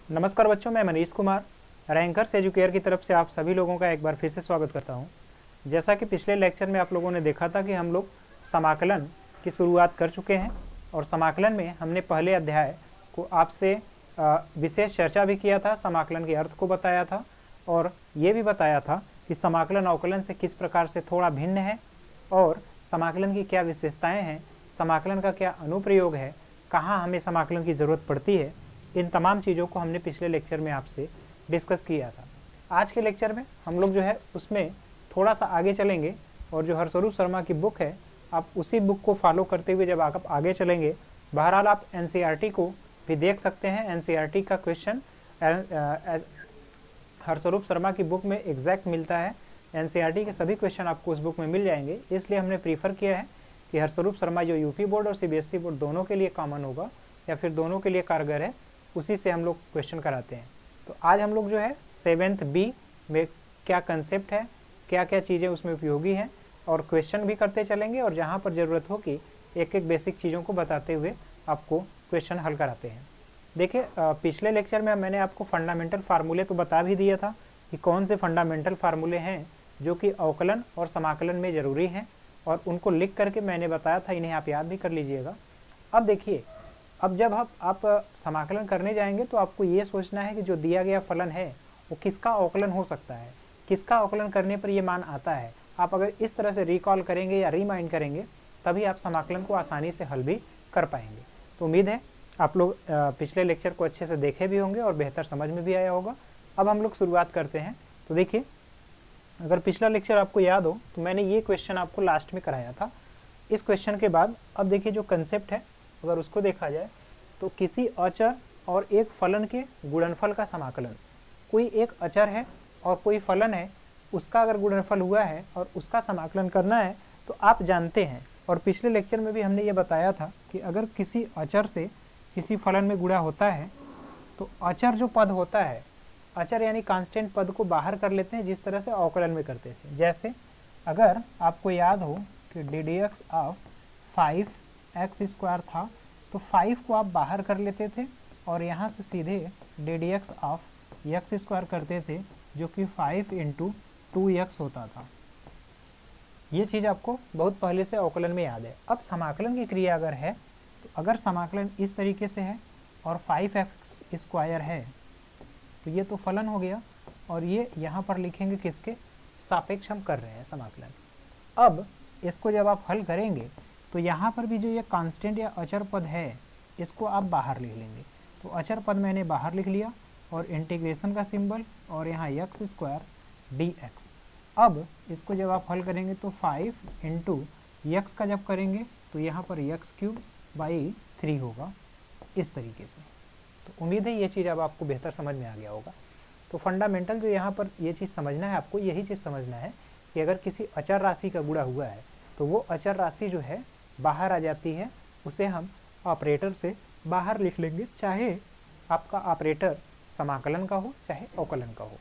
नमस्कार बच्चों, मैं मनीष कुमार रैंकर्स एजुकेयर की तरफ से आप सभी लोगों का एक बार फिर से स्वागत करता हूं। जैसा कि पिछले लेक्चर में आप लोगों ने देखा था कि हम लोग समाकलन की शुरुआत कर चुके हैं और समाकलन में हमने पहले अध्याय को आपसे विशेष चर्चा भी किया था, समाकलन के अर्थ को बताया था और ये भी बताया था कि समाकलन अवकलन से किस प्रकार से थोड़ा भिन्न है और समाकलन की क्या विशेषताएँ हैं, समाकलन का क्या अनुप्रयोग है, कहाँ हमें समाकलन की ज़रूरत पड़ती है। इन तमाम चीज़ों को हमने पिछले लेक्चर में आपसे डिस्कस किया था। आज के लेक्चर में हम लोग जो है उसमें थोड़ा सा आगे चलेंगे और जो हरस्वरूप शर्मा की बुक है, आप उसी बुक को फॉलो करते हुए जब आप आगे चलेंगे, बहरहाल आप एनसीईआरटी को भी देख सकते हैं। एनसीईआरटी का क्वेश्चन हरस्वरूप शर्मा की बुक में एग्जैक्ट मिलता है। एनसीईआरटी के सभी क्वेश्चन आपको उस बुक में मिल जाएंगे, इसलिए हमने प्रीफर किया है कि हरस्वरूप शर्मा जो यूपी बोर्ड और सीबीएसई बोर्ड दोनों के लिए कॉमन होगा या फिर दोनों के लिए कारगर है, उसी से हम लोग क्वेश्चन कराते हैं। तो आज हम लोग जो है 7th बी में क्या कंसेप्ट है, क्या क्या चीज़ें उसमें उपयोगी हैं और क्वेश्चन भी करते चलेंगे और जहाँ पर ज़रूरत होगी एक एक बेसिक चीज़ों को बताते हुए आपको क्वेश्चन हल कराते हैं। देखिए, पिछले लेक्चर में मैंने आपको फंडामेंटल फार्मूले तो बता भी दिया था कि कौन से फंडामेंटल फार्मूले हैं जो कि अवकलन और समाकलन में ज़रूरी हैं और उनको लिख करके मैंने बताया था, इन्हें आप याद भी कर लीजिएगा। अब देखिए, अब जब आप समाकलन करने जाएंगे तो आपको ये सोचना है कि जो दिया गया फलन है वो किसका अवकलन हो सकता है, किसका अवकलन करने पर ये मान आता है। आप अगर इस तरह से रिकॉल करेंगे या रिमाइंड करेंगे तभी आप समाकलन को आसानी से हल भी कर पाएंगे। तो उम्मीद है आप लोग पिछले लेक्चर को अच्छे से देखे भी होंगे और बेहतर समझ में भी आया होगा। अब हम लोग शुरुआत करते हैं। तो देखिए, अगर पिछला लेक्चर आपको याद हो तो मैंने ये क्वेश्चन आपको लास्ट में कराया था। इस क्वेश्चन के बाद अब देखिए जो कंसेप्ट है, अगर उसको देखा जाए तो किसी अचर और एक फलन के गुणनफल का समाकलन। कोई एक अचर है और कोई फलन है, उसका अगर गुणनफल हुआ है और उसका समाकलन करना है तो आप जानते हैं, और पिछले लेक्चर में भी हमने ये बताया था कि अगर किसी अचर से किसी फलन में गुणा होता है तो अचर जो पद होता है, अचर यानी कांस्टेंट पद को बाहर कर लेते हैं, जिस तरह से अवकलन में करते थे। जैसे अगर आपको याद हो कि D D x of 5x² था तो 5 को आप बाहर कर लेते थे और यहाँ से सीधे D D x of x² करते थे, जो कि 5 × 2x होता था। ये चीज़ आपको बहुत पहले से अवकलन में याद है। अब समाकलन की क्रिया अगर है तो अगर समाकलन इस तरीके से है और 5x² है तो ये तो फलन हो गया और ये यहाँ पर लिखेंगे किसके सापेक्ष हम कर रहे हैं समाकलन। अब इसको जब आप हल करेंगे तो यहाँ पर भी जो ये कांस्टेंट या अचर पद है इसको आप बाहर लिख लेंगे। तो अचर पद मैंने बाहर लिख लिया और इंटीग्रेशन का सिंबल और यहाँ x² dx। अब इसको जब आप हल करेंगे तो 5 × x का जब करेंगे तो यहाँ पर x³/3 होगा, इस तरीके से। तो उम्मीद है ये चीज़ अब आपको बेहतर समझ में आ गया होगा। तो फंडामेंटल जो यहाँ पर ये चीज़ समझना है आपको, यही चीज़ समझना है कि अगर किसी अचर राशि का गुणा हुआ है तो वो अचर राशि जो है बाहर आ जाती है, उसे हम ऑपरेटर से बाहर लिख लेंगे, चाहे आपका ऑपरेटर समाकलन का हो चाहे अवकलन का हो।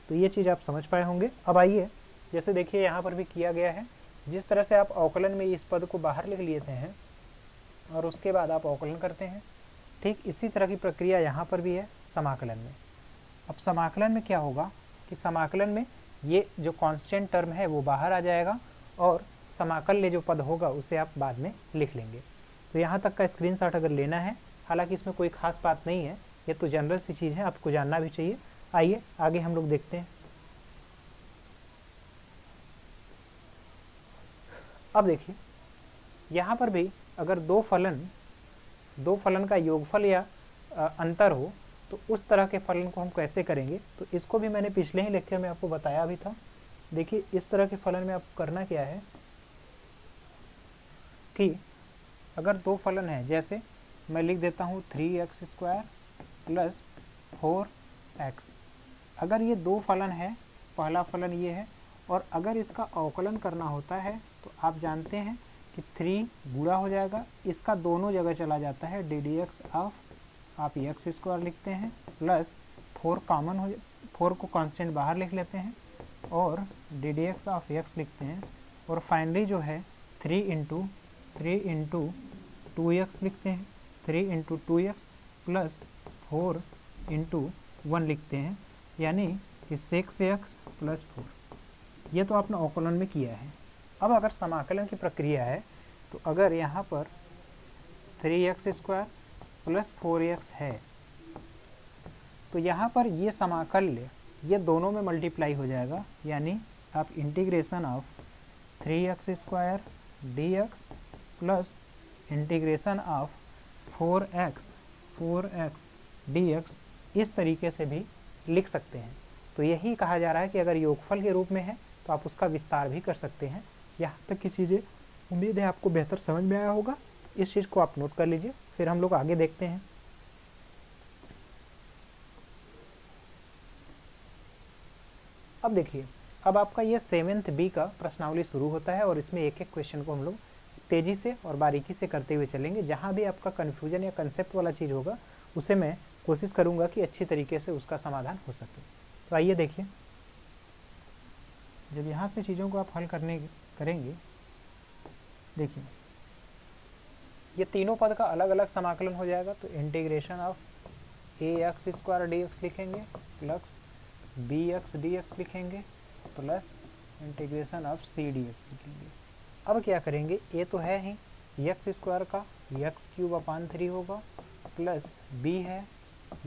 तो ये चीज़ आप समझ पाए होंगे। अब आइए, जैसे देखिए यहाँ पर भी किया गया है, जिस तरह से आप अवकलन में इस पद को बाहर लिख लेते हैं और उसके बाद आप अवकलन करते हैं, ठीक इसी तरह की प्रक्रिया यहाँ पर भी है समाकलन में। अब समाकलन में क्या होगा कि समाकलन में ये जो कांस्टेंट टर्म है वो बाहर आ जाएगा और समाकल्य जो पद होगा उसे आप बाद में लिख लेंगे। तो यहाँ तक का स्क्रीनशॉट अगर लेना है, हालांकि इसमें कोई खास बात नहीं है, ये तो जनरल सी चीज़ है, आपको जानना भी चाहिए। आइए आगे हम लोग देखते हैं। अब देखिए यहाँ पर भी अगर दो फलन का योगफल या अंतर हो तो उस तरह के फलन को हम कैसे करेंगे, तो इसको भी मैंने पिछले ही लेक्चर में आपको बताया भी था। देखिए इस तरह के फलन में आपको करना क्या है कि अगर दो फलन है, जैसे मैं लिख देता हूँ 3x² + 4x। अगर ये दो फलन है, पहला फलन ये है और अगर इसका अवकलन करना होता है तो आप जानते हैं कि 3 गुणा हो जाएगा, इसका दोनों जगह चला जाता है, डी डी एक्स ऑफ आप x² लिखते हैं प्लस 4 कॉमन हो, 4 को कांस्टेंट बाहर लिख लेते हैं और D D x of x लिखते हैं और फाइनली जो है 3 × 2x लिखते हैं, 3 × 2x + 4 इंटू 1 लिखते हैं, यानी कि 6x प्लस 4। ये तो आपने अवकलन में किया है। अब अगर समाकलन की प्रक्रिया है तो अगर यहाँ पर 3x² प्लस 4x है तो यहाँ पर ये समाकल्य ये दोनों में मल्टीप्लाई हो जाएगा, यानी आप integration of 3x² dx plus integration of 4x dx इस तरीके से भी लिख सकते हैं। तो यही कहा जा रहा है कि अगर योगफल के रूप में है तो आप उसका विस्तार भी कर सकते हैं। यहाँ तक की चीज़ें उम्मीद है आपको बेहतर समझ में आया होगा। इस चीज़ को आप नोट कर लीजिए, फिर हम लोग आगे देखते हैं। अब देखिए, अब आपका ये 7th B का प्रश्नावली शुरू होता है और इसमें एक एक क्वेश्चन को हम लोग तेज़ी से और बारीकी से करते हुए चलेंगे। जहाँ भी आपका कन्फ्यूजन या कंसेप्ट वाला चीज़ होगा उसे मैं कोशिश करूँगा कि अच्छी तरीके से उसका समाधान हो सके। तो आइए देखिए, जब यहाँ से चीज़ों को आप हल करेंगे, देखिए ये तीनों पद का अलग अलग समाकलन हो जाएगा। तो इंटीग्रेशन ऑफ ax² dx लिखेंगे प्लस bx dx लिखेंगे plus integration of c dx लिखेंगे। अब क्या करेंगे, a तो है ही x² का x³ होगा प्लस b है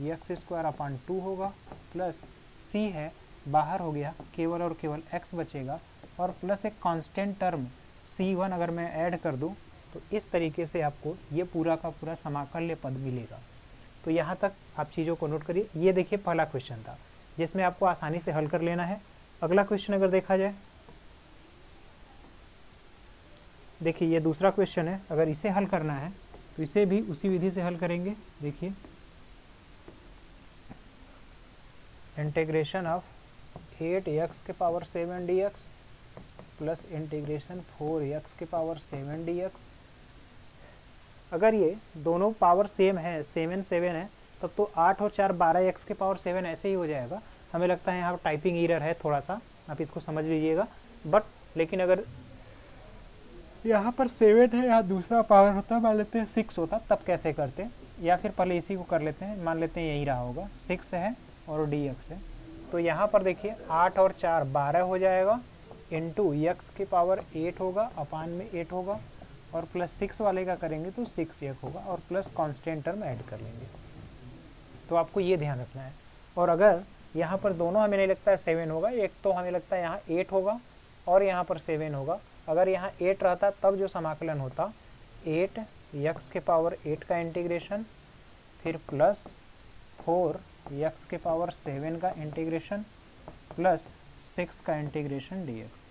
x² होगा प्लस c है बाहर हो गया, केवल और केवल x बचेगा और प्लस एक कांस्टेंट टर्म c1 अगर मैं ऐड कर दूं तो इस तरीके से आपको ये पूरा का पूरा समाकल्य पद मिलेगा। तो यहाँ तक आप चीज़ों को नोट करिए। ये देखिए पहला क्वेश्चन था जिसमें आपको आसानी से हल कर लेना है। अगला क्वेश्चन अगर देखा जाए, देखिए ये दूसरा क्वेश्चन है। अगर इसे हल करना है तो इसे भी उसी विधि से हल करेंगे। देखिए integration of 8x⁷ dx plus integration 4x⁷ dx। अगर ये दोनों पावर सेम है, 7 है, तब तो 8 और 4 12x⁷ ऐसे ही हो जाएगा। हमें लगता है यहाँ टाइपिंग एरर है थोड़ा सा, आप इसको समझ लीजिएगा। बट लेकिन अगर यहाँ पर 7 है, यहाँ दूसरा पावर होता, मान लेते हैं 6 होता, तब कैसे करते, या फिर पहले इसी को कर लेते हैं, मान लेते हैं यही रहा होगा, 6 है और dx है। तो यहाँ पर देखिए 8 और 4 12 हो जाएगा, इंटू x⁸ होगा, अपान में 8 होगा और प्लस 6 वाले का करेंगे तो 6x होगा और प्लस कांस्टेंट टर्म ऐड कर लेंगे। तो आपको ये ध्यान रखना है। और अगर यहाँ पर दोनों हमें नहीं लगता है 7 होगा, एक तो हमें लगता है यहाँ 8 होगा और यहाँ पर 7 होगा। अगर यहाँ 8 रहता तब जो समाकलन होता 8x⁸ का इंटीग्रेशन, फिर प्लस 4x⁷ का इंटीग्रेशन प्लस 6 का इंटीग्रेशन dx।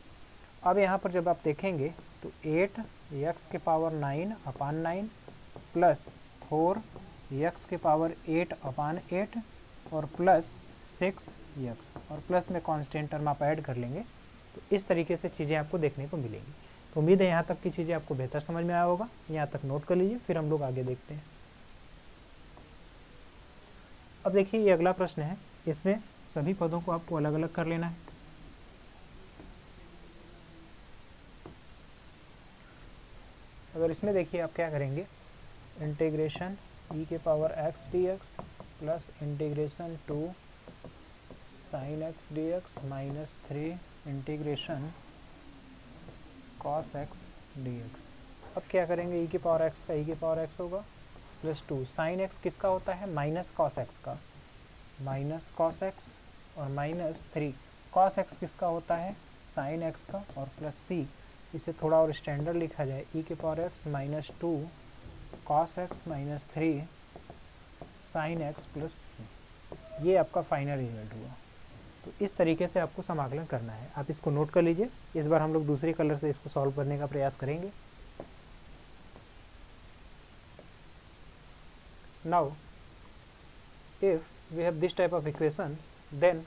अब यहाँ पर जब आप देखेंगे तो 8x⁹ अपान 9 प्लस 4x⁸ अपान 8 और प्लस 6x और प्लस में कांस्टेंट टर्म आप ऐड कर लेंगे। तो इस तरीके से चीज़ें आपको देखने को मिलेंगी। तो उम्मीद है यहाँ तक की चीज़ें आपको बेहतर समझ में आया होगा। यहाँ तक नोट कर लीजिए, फिर हम लोग आगे देखते हैं। अब देखिए ये अगला प्रश्न है, इसमें सभी पदों को आपको अलग अलग कर लेना है। अगर इसमें देखिए आप क्या करेंगे, integration e⁻x dx plus integration 2 sin x dx minus 3 integration cos x dx। अब क्या करेंगे, e⁻x का e⁻x होगा प्लस 2 sin x किसका होता है, माइनस cos x का, माइनस cos x और माइनस 3 cos x किसका होता है, sin x का, और प्लस c, इसे थोड़ा और स्टैंडर्ड लिखा जाए e⁻x minus 2 cos x minus 3 sin x plus c। ये आपका फाइनल रिजल्ट हुआ। तो इस तरीके से आपको समाकलन करना है, आप इसको नोट कर लीजिए। इस बार हम लोग दूसरे कलर से इसको सॉल्व करने का प्रयास करेंगे। Now if we have this type of equation, then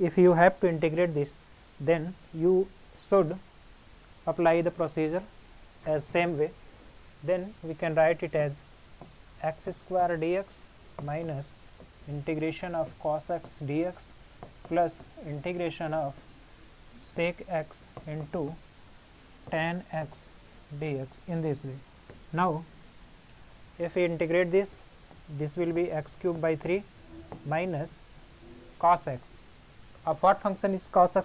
if you have to integrate this, then you should apply the procedure as same way. Then we can write it as x² dx minus integration of cos x dx plus integration of sec x into tan x dx in this way. Now if we integrate this, this will be x cube by 3 minus cos x. अब what function is cos x?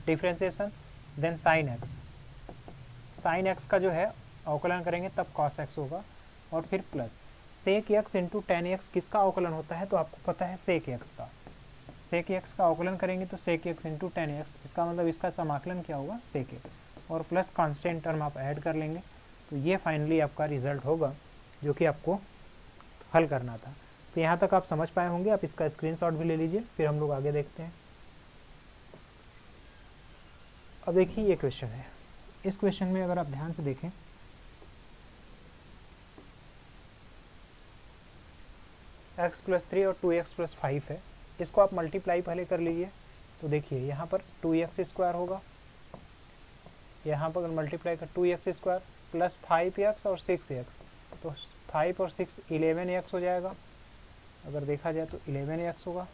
Differentiation, then sin x. sin x का जो है अवकलन करेंगे तब cos x होगा, और फिर plus sec x into tan x किसका अवकलन होता है? तो आपको पता है sec x का। sec x का अवकलन करेंगे तो sec x into tan x, इसका मतलब इसका समाकलन क्या होगा? sec x, और प्लस कांस्टेंट टर्म आप ऐड कर लेंगे, तो ये फाइनली आपका रिजल्ट होगा जो कि आपको हल करना था। तो यहाँ तक आप समझ पाए होंगे, आप इसका स्क्रीनशॉट भी ले लीजिए, फिर हम लोग आगे देखते हैं। अब देखिए ये क्वेश्चन है, इस क्वेश्चन में अगर आप ध्यान से देखें, x प्लस 3 और 2x प्लस 5 है, इसको आप मल्टीप्लाई पहले कर लीजिए। तो देखिए यहाँ पर 2x स्क्वायर होगा, यहाँ पर अगर मल्टीप्लाई कर 2x स्क्वायर प्लस 5x और 6x, तो 5 और 6 11x हो जाएगा। अगर देखा जाए तो 11x होगा,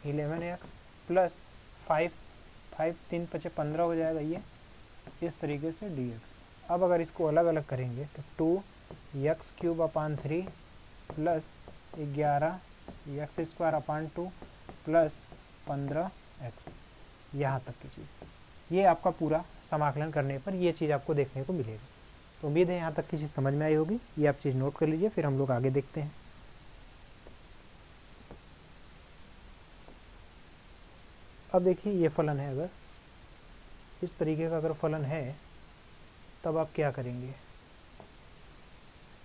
11x प्लस 5 3 5 15 हो जाएगा, ये इस तरीके से dx। अब अगर इसको अलग अलग करेंगे तो 2x cube upon 3 plus 11x square upon 2 plus 15x, यहाँ तक की चीज़। ये आपका पूरा समाकलन करने पर ये चीज़ आपको देखने को मिलेगा। तो उम्मीद है यहाँ तक की चीज़ समझ में आई होगी, ये आप चीज़ नोट कर लीजिए, फिर हम लोग आगे देखते हैं। अब देखिए ये फलन है, अगर इस तरीके का अगर फलन है तब आप क्या करेंगे?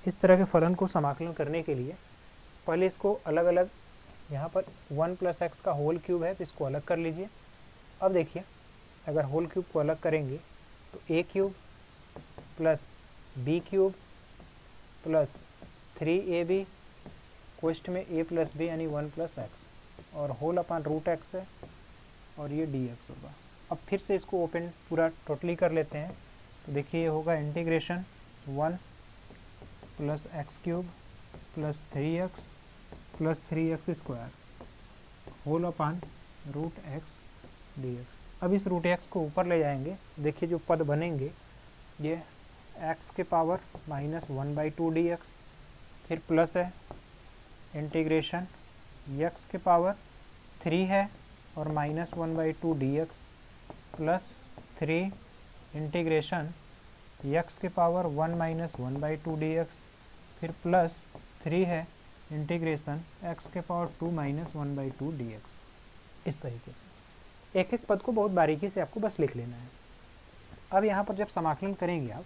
इस तरह के फलन को समाकलन करने के लिए पहले इसको अलग अलग, यहाँ पर 1 प्लस एक्स का होल क्यूब है तो इसको अलग कर लीजिए। अब देखिए अगर होल क्यूब को अलग करेंगे तो a cube plus b cube plus 3ab, question में a प्लस b यानी 1 प्लस एक्स, और होल अपान रूट एक्स है, और ये dx होगा। अब फिर से इसको ओपन पूरा टोटली कर लेते हैं, तो देखिए ये होगा integration 1 plus x cube plus 3x plus 3x square whole upon root x dx। अब इस रूट एक्स को ऊपर ले जाएंगे, देखिए जो पद बनेंगे ये x के पावर -1/2 dx, फिर प्लस है इंटीग्रेशन x के पावर 3 है और -1/2 dx प्लस 3 इंटीग्रेशन x के पावर 1 - 1/2 dx, फिर प्लस 3 है इंटीग्रेशन x के पावर 2 - 1/2 dx। इस तरीके से एक एक पद को बहुत बारीकी से आपको बस लिख लेना है। अब यहाँ पर जब समाकलन करेंगे आप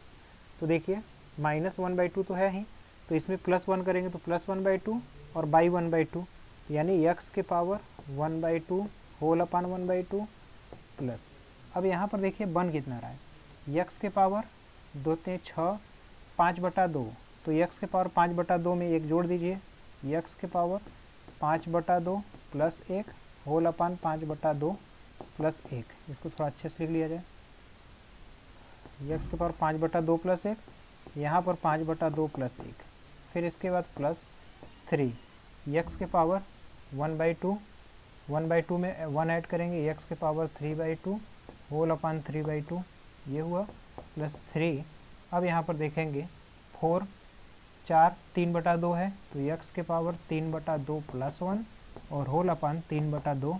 तो देखिए -1/2 तो है ही, तो इसमें +1 करेंगे तो +1/2 और बाई 1/2, यानी x के पावर 1/2 होल अपान 1/2 प्लस। अब यहाँ पर देखिए बन कितना रहा है, x के पावर 2 × 6 5/2, तो x के पावर 5/2 में 1 जोड़ दीजिए, x के power 5/2 plus 1 whole upon 5/2 plus 1, इसको थोड़ा अच्छे से लिख लिया जाए। x के पावर 5/2 प्लस 1, यहाँ पर 5/2 प्लस 1, फिर इसके बाद प्लस 3, x के पावर 1/2 में 1 ऐड करेंगे, x के पावर 3/2 होल अपान 3/2, ये हुआ प्लस 3। अब यहाँ पर देखेंगे 4 4 3/2 है, तो x के पावर 3/2 प्लस 1 और होल अपान 3/2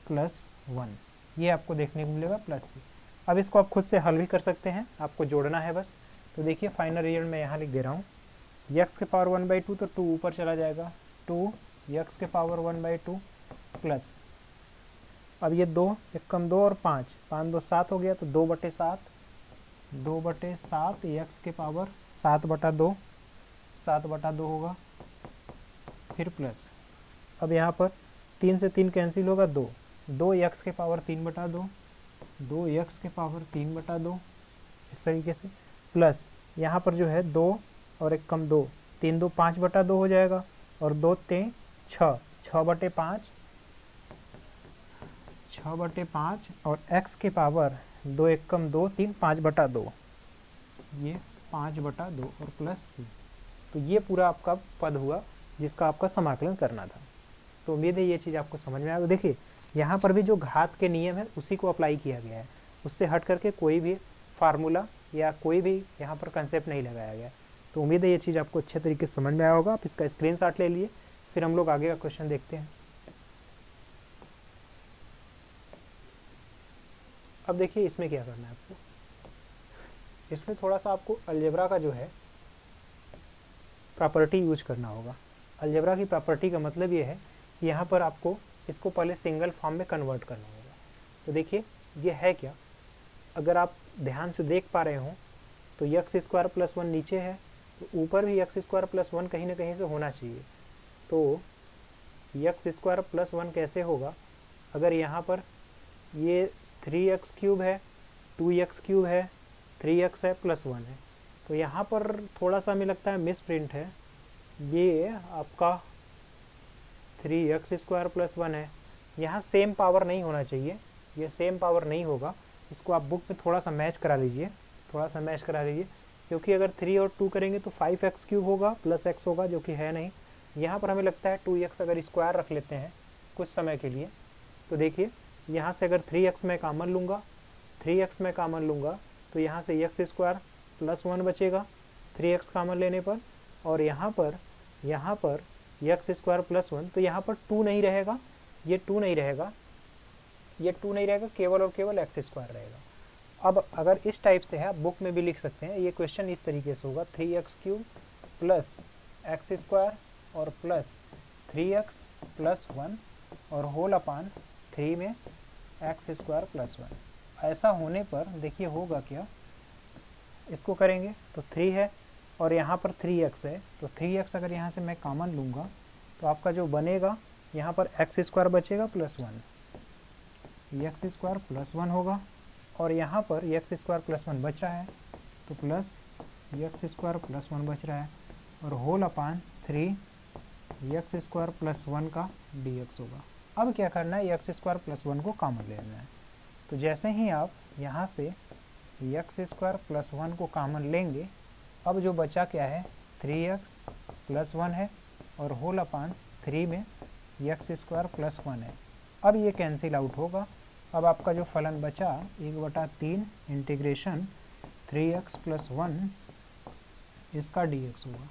प्लस 1, ये आपको देखने को मिलेगा प्लस 3। अब इसको आप खुद से हल भी कर सकते हैं, आपको जोड़ना है बस। तो देखिए फाइनल रिजल्ट मैं यहाँ लिख दे रहा हूँ, x के पावर 1/2 तो 2 ऊपर चला जाएगा, 2 x के पावर 1/2 प्लस, अब ये 2 1 कम 2 और 5 5 2 7 हो गया, तो 2/7 x के पावर 7/2 7/2 होगा, फिर प्लस। अब यहाँ पर 3 से 3 कैंसिल होगा, 2 x के पावर 3/2 2 x के पावर 3/2, इस तरीके से प्लस यहाँ पर जो है 2 और 1 कम 2 3 2 5/2 हो जाएगा, और 2 3 6 6/5 6/5 और x के पावर 2 1 कम 2 3 5/2, ये 5/2 और प्लस c। तो ये पूरा आपका पद हुआ जिसका आपका समाकलन करना था। तो उम्मीद है ये चीज़ आपको समझ में आएगा। देखिए यहाँ पर भी जो घात के नियम है उसी को अप्लाई किया गया है, उससे हट करके कोई भी फार्मूला या कोई भी यहाँ पर कंसेप्ट नहीं लगाया गया। तो उम्मीद है ये चीज़ आपको अच्छे तरीके से समझ में आया होगा। आप इसका स्क्रीनशॉट ले लिए, फिर हम लोग आगे का क्वेश्चन देखते हैं। अब देखिए इसमें क्या करना है आपको, इसमें थोड़ा सा आपको अलजेब्रा का जो है प्रॉपर्टी यूज करना होगा। अलजेब्रा की प्रॉपर्टी का मतलब ये है कि यहाँ पर आपको इसको पहले सिंगल फॉर्म में कन्वर्ट करना होगा। तो देखिए ये है क्या, अगर आप ध्यान से देख पा रहे हो तो यक्स स्क्वायर प्लस 1 नीचे है, तो ऊपर भी यक्स स्क्वायर प्लस 1 कहीं ना कहीं से होना चाहिए। तो यक्स स्क्वायर प्लस 1 कैसे होगा, अगर यहाँ पर ये 3x क्यूब है, 2x क्यूब है, 3x है, प्लस 1 है, तो यहाँ पर थोड़ा सा हमें लगता है मिस प्रिंट है। ये आपका 3x स्क्वायर प्लस 1 है, यहाँ सेम पावर नहीं होना चाहिए, ये सेम पावर नहीं होगा। इसको आप बुक में थोड़ा सा मैच करा लीजिए, थोड़ा सा मैच करा लीजिए, क्योंकि अगर 3 और 2 करेंगे तो 5x क्यूब होगा प्लस x होगा, जो कि है नहीं। यहाँ पर हमें लगता है 2x अगर स्क्वायर रख लेते हैं कुछ समय के लिए, तो देखिए यहाँ से अगर 3x मैं कॉमन लूँगा, 3x मैं कॉमन लूँगा, तो यहाँ से x स्क्वायर प्लस 1 बचेगा 3x कॉमन लेने पर, और यहाँ पर x स्क्वायर प्लस 1, तो यहाँ पर 2 नहीं रहेगा, ये 2 नहीं रहेगा, ये 2 नहीं रहेगा, केवल और केवल x स्क्वायर रहेगा। अब अगर इस टाइप से है, आप बुक में भी लिख सकते हैं, ये क्वेश्चन इस तरीके से होगा 3x cube plus x square और प्लस 3x प्लस 1 और होल अपान 3 में x स्क्वायर प्लस 1। ऐसा होने पर देखिए होगा क्या, इसको करेंगे तो 3 है और यहाँ पर 3x है, तो 3x अगर यहाँ से मैं कॉमन लूँगा तो आपका जो बनेगा यहाँ पर x स्क्वायर बचेगा प्लस 1, x स्क्वायर प्लस 1 होगा, और यहाँ पर x स्क्वायर प्लस 1 बच रहा है, तो प्लस x स्क्वायर प्लस 1 बच रहा है, और whole upon 3 x square plus 1 का dx होगा। अब क्या करना है, x स्क्वायर प्लस 1 को कॉमन लेना है। तो जैसे ही आप यहाँ से x स्क्वायर प्लस 1 को कॉमन लेंगे, अब जो बचा क्या है 3x प्लस 1 है, और होल अपान 3 में x स्क्वायर प्लस 1 है। अब ये कैंसिल आउट होगा। अब आपका जो फलन बचा 1/3 इंटीग्रेशन 3x प्लस 1 इसका dx होगा।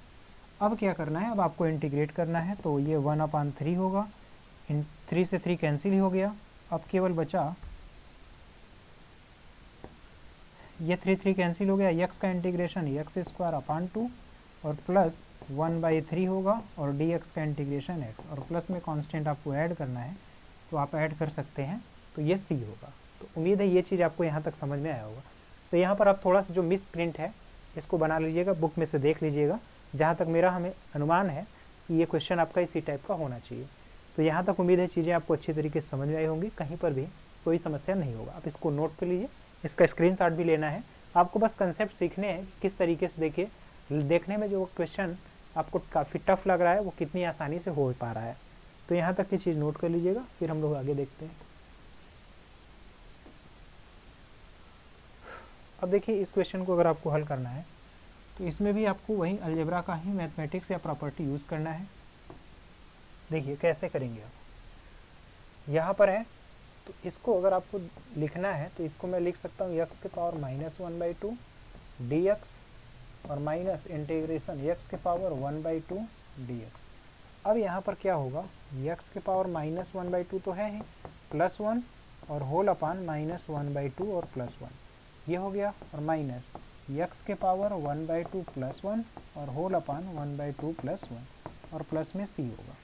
अब क्या करना है, अब आपको इंटीग्रेट करना है, तो ये 1/3 होगा, इन 3 से 3 कैंसिल ही हो गया। अब केवल बचा ये 3 कैंसिल हो गया, x का इंटीग्रेशन x स्क्वायर अपान 2 और प्लस 1/3 होगा, और dx का इंटीग्रेशन x, और प्लस में कांस्टेंट आपको ऐड करना है तो आप ऐड कर सकते हैं, तो ये c होगा। तो उम्मीद है ये चीज़ आपको यहाँ तक समझ में आया होगा। तो यहाँ पर आप थोड़ा सा जो मिस प्रिंट है इसको बना लीजिएगा, बुक में से देख लीजिएगा। जहाँ तक मेरा हमें अनुमान है कि ये क्वेश्चन आपका इसी टाइप का होना चाहिए। तो यहाँ तक उम्मीद है चीज़ें आपको अच्छी तरीके से समझ में आई होंगी, कहीं पर भी कोई समस्या नहीं होगा। आप इसको नोट कर लीजिए, इसका स्क्रीनशॉट भी लेना है। आपको बस कंसेप्ट सीखने हैं किस तरीके से, देखिए देखने में जो क्वेश्चन आपको काफ़ी टफ लग रहा है वो कितनी आसानी से हो पा रहा है। तो यहाँ तक की चीज़ नोट कर लीजिएगा, फिर हम लोग आगे देखते हैं। अब देखिए इस क्वेश्चन को अगर आपको हल करना है तो इसमें भी आपको वही अलजेब्रा का ही मैथमेटिक्स या प्रॉपर्टी यूज़ करना है। देखिए कैसे करेंगे आप, यहाँ पर है तो इसको अगर आपको लिखना है तो इसको मैं लिख सकता हूँ x के पावर -1/2 dx और माइनस इंटीग्रेशन x के पावर 1/2 dx। अब यहाँ पर क्या होगा, x के पावर -1/2 तो है ही, प्लस 1 और होल अपान -1/2 और प्लस 1 ये हो गया, और माइनस x के पावर 1/2 प्लस 1 और होल अपान 1/2 प्लस 1 और प्लस में c होगा।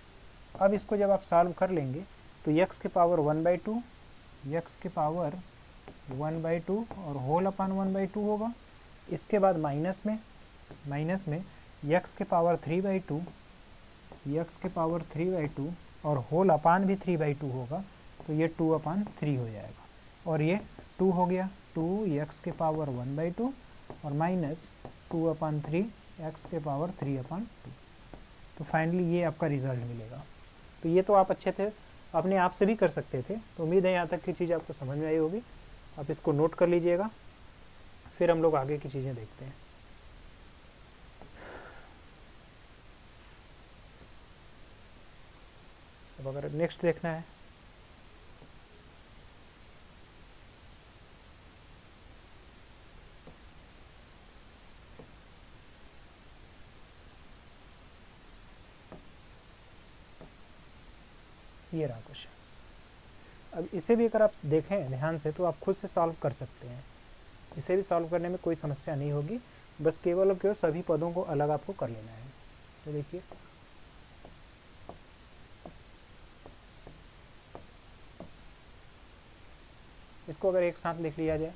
अब इसको जब आप सॉल्व कर लेंगे तो x के पावर 1/2, x के पावर 1/2 और होल अपान 1/2 होगा। इसके बाद माइनस में x के पावर 3/2, x के पावर 3/2 और होल अपान भी 3/2 होगा, तो ये 2/3 हो जाएगा, और ये 2 हो गया, 2x के पावर 1/2 और माइनस 2/3 x के पावर 3/2। तो फाइनली ये आपका रिजल्ट मिलेगा। तो ये तो आप अच्छे थे, अपने आप से भी कर सकते थे। तो उम्मीद है यहाँ तक की चीज़ आपको समझ में आई होगी। आप इसको नोट कर लीजिएगा, फिर हम लोग आगे की चीज़ें देखते हैं। अब अगर नेक्स्ट देखना है ये रहा क्वेश्चन। अब इसे भी अगर आप देखें ध्यान से तो आप खुद से सॉल्व कर सकते हैं, इसे भी सॉल्व करने में कोई समस्या नहीं होगी, बस केवल और केवल सभी पदों को अलग आपको कर लेना है। तो देखिए इसको अगर एक साथ लिख लिया जाए,